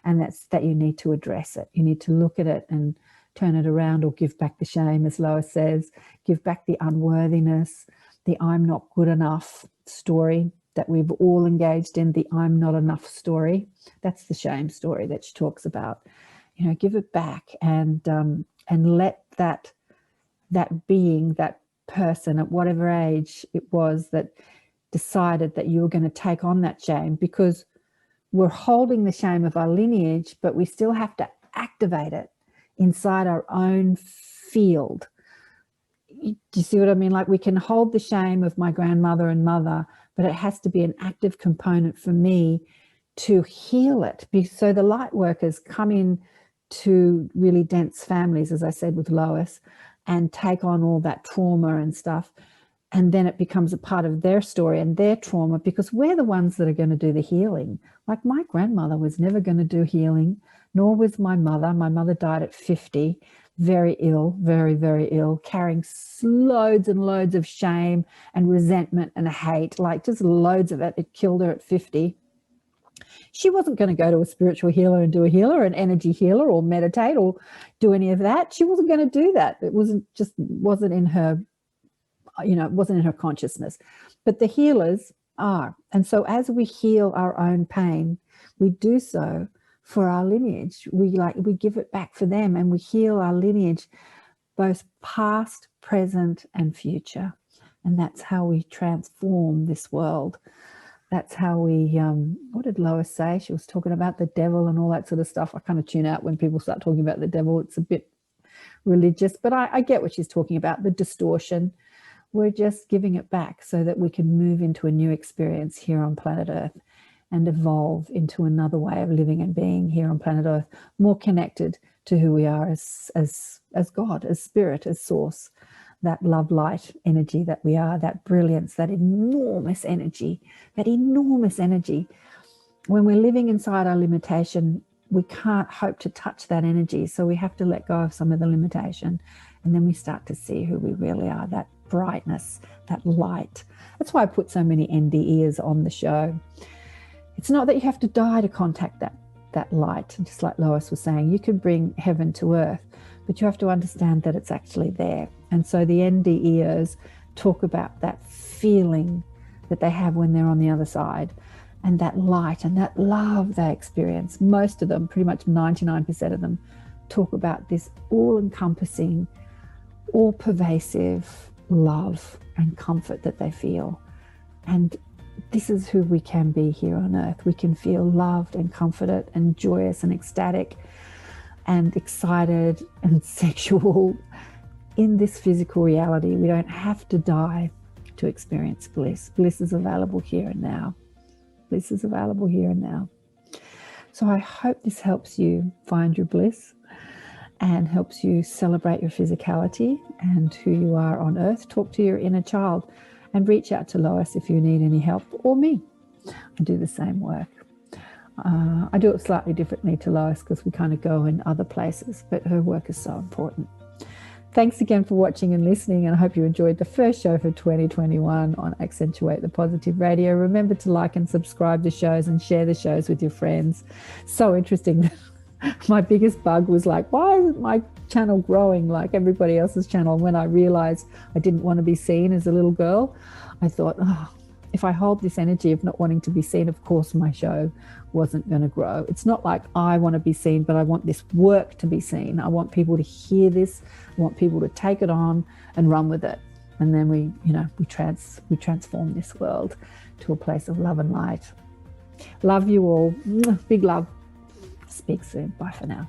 And that you need to address it. You need to look at it and turn it around, or give back the shame, as Lois says, give back the unworthiness, the I'm not good enough story that we've all engaged in, the I'm not enough story. That's the shame story that she talks about. Give it back and let that being, that person at whatever age it was that decided that you were going to take on that shame, because we're holding the shame of our lineage, but we still have to activate it inside our own field. Do you see what I mean? Like, we can hold the shame of my grandmother and mother, but it has to be an active component for me to heal it. So the light workers come in to really dense families, as I said with Lois, and take on all that trauma and stuff. And then it becomes a part of their story and their trauma, because we're the ones that are going to do the healing. Like, my grandmother was never going to do healing, nor was my mother. My mother died at 50, very ill, very, very ill, carrying loads and loads of shame and resentment and hate, like just loads of it. It killed her at 50. She wasn't going to go to a spiritual healer and do a healer, an energy healer, or meditate or do any of that. She wasn't going to do that. It wasn't in her, it wasn't in her consciousness. But the healers are. And so as we heal our own pain, we do so for our lineage. We give it back for them, and we heal our lineage, both past, present, and future. And that's how we transform this world. That's how we, what did Lois say? She was talking about the devil and all that sort of stuff. I kind of tune out when people start talking about the devil. It's a bit religious, but I get what she's talking about, the distortion. We're just giving it back so that we can move into a new experience here on planet Earth and evolve into another way of living and being here on planet Earth, more connected to who we are as God, as spirit, as source, that love light energy that we are, that brilliance, that enormous energy. When we're living inside our limitation, we can't hope to touch that energy. So we have to let go of some of the limitation. And then we start to see who we really are, that brightness, that light. That's why I put so many NDEers on the show. It's not that you have to die to contact that light. Just like Lois was saying, you can bring heaven to earth, but you have to understand that it's actually there. And so the NDEers talk about that feeling that they have when they're on the other side, and that light and that love they experience. Most of them, pretty much 99% of them, talk about this all-encompassing, all-pervasive love and comfort that they feel. And this is who we can be here on earth. We can feel loved and comforted and joyous and ecstatic and excited and sexual in this physical reality. We don't have to die to experience bliss. Bliss is available here and now. Bliss is available here and now. So I hope this helps you find your bliss and helps you celebrate your physicality and who you are on earth. Talk to your inner child and reach out to Lois if you need any help, or me. I do the same work. I do it slightly differently to Lois because we kind of go in other places, but her work is so important. Thanks again for watching and listening, and I hope you enjoyed the first show for 2021 on Accentuate the Positive Radio. Remember to like and subscribe to shows and share the shows with your friends. So interesting. My biggest bug was like, why isn't my channel growing like everybody else's channel? When I realized I didn't want to be seen as a little girl, I thought, oh, if I hold this energy of not wanting to be seen, of course my show wasn't going to grow. It's not like I want to be seen, but I want this work to be seen. I want people to hear this. I want people to take it on and run with it. And then we transform this world to a place of love and light. Love you all. Big love. Speak soon. Bye for now.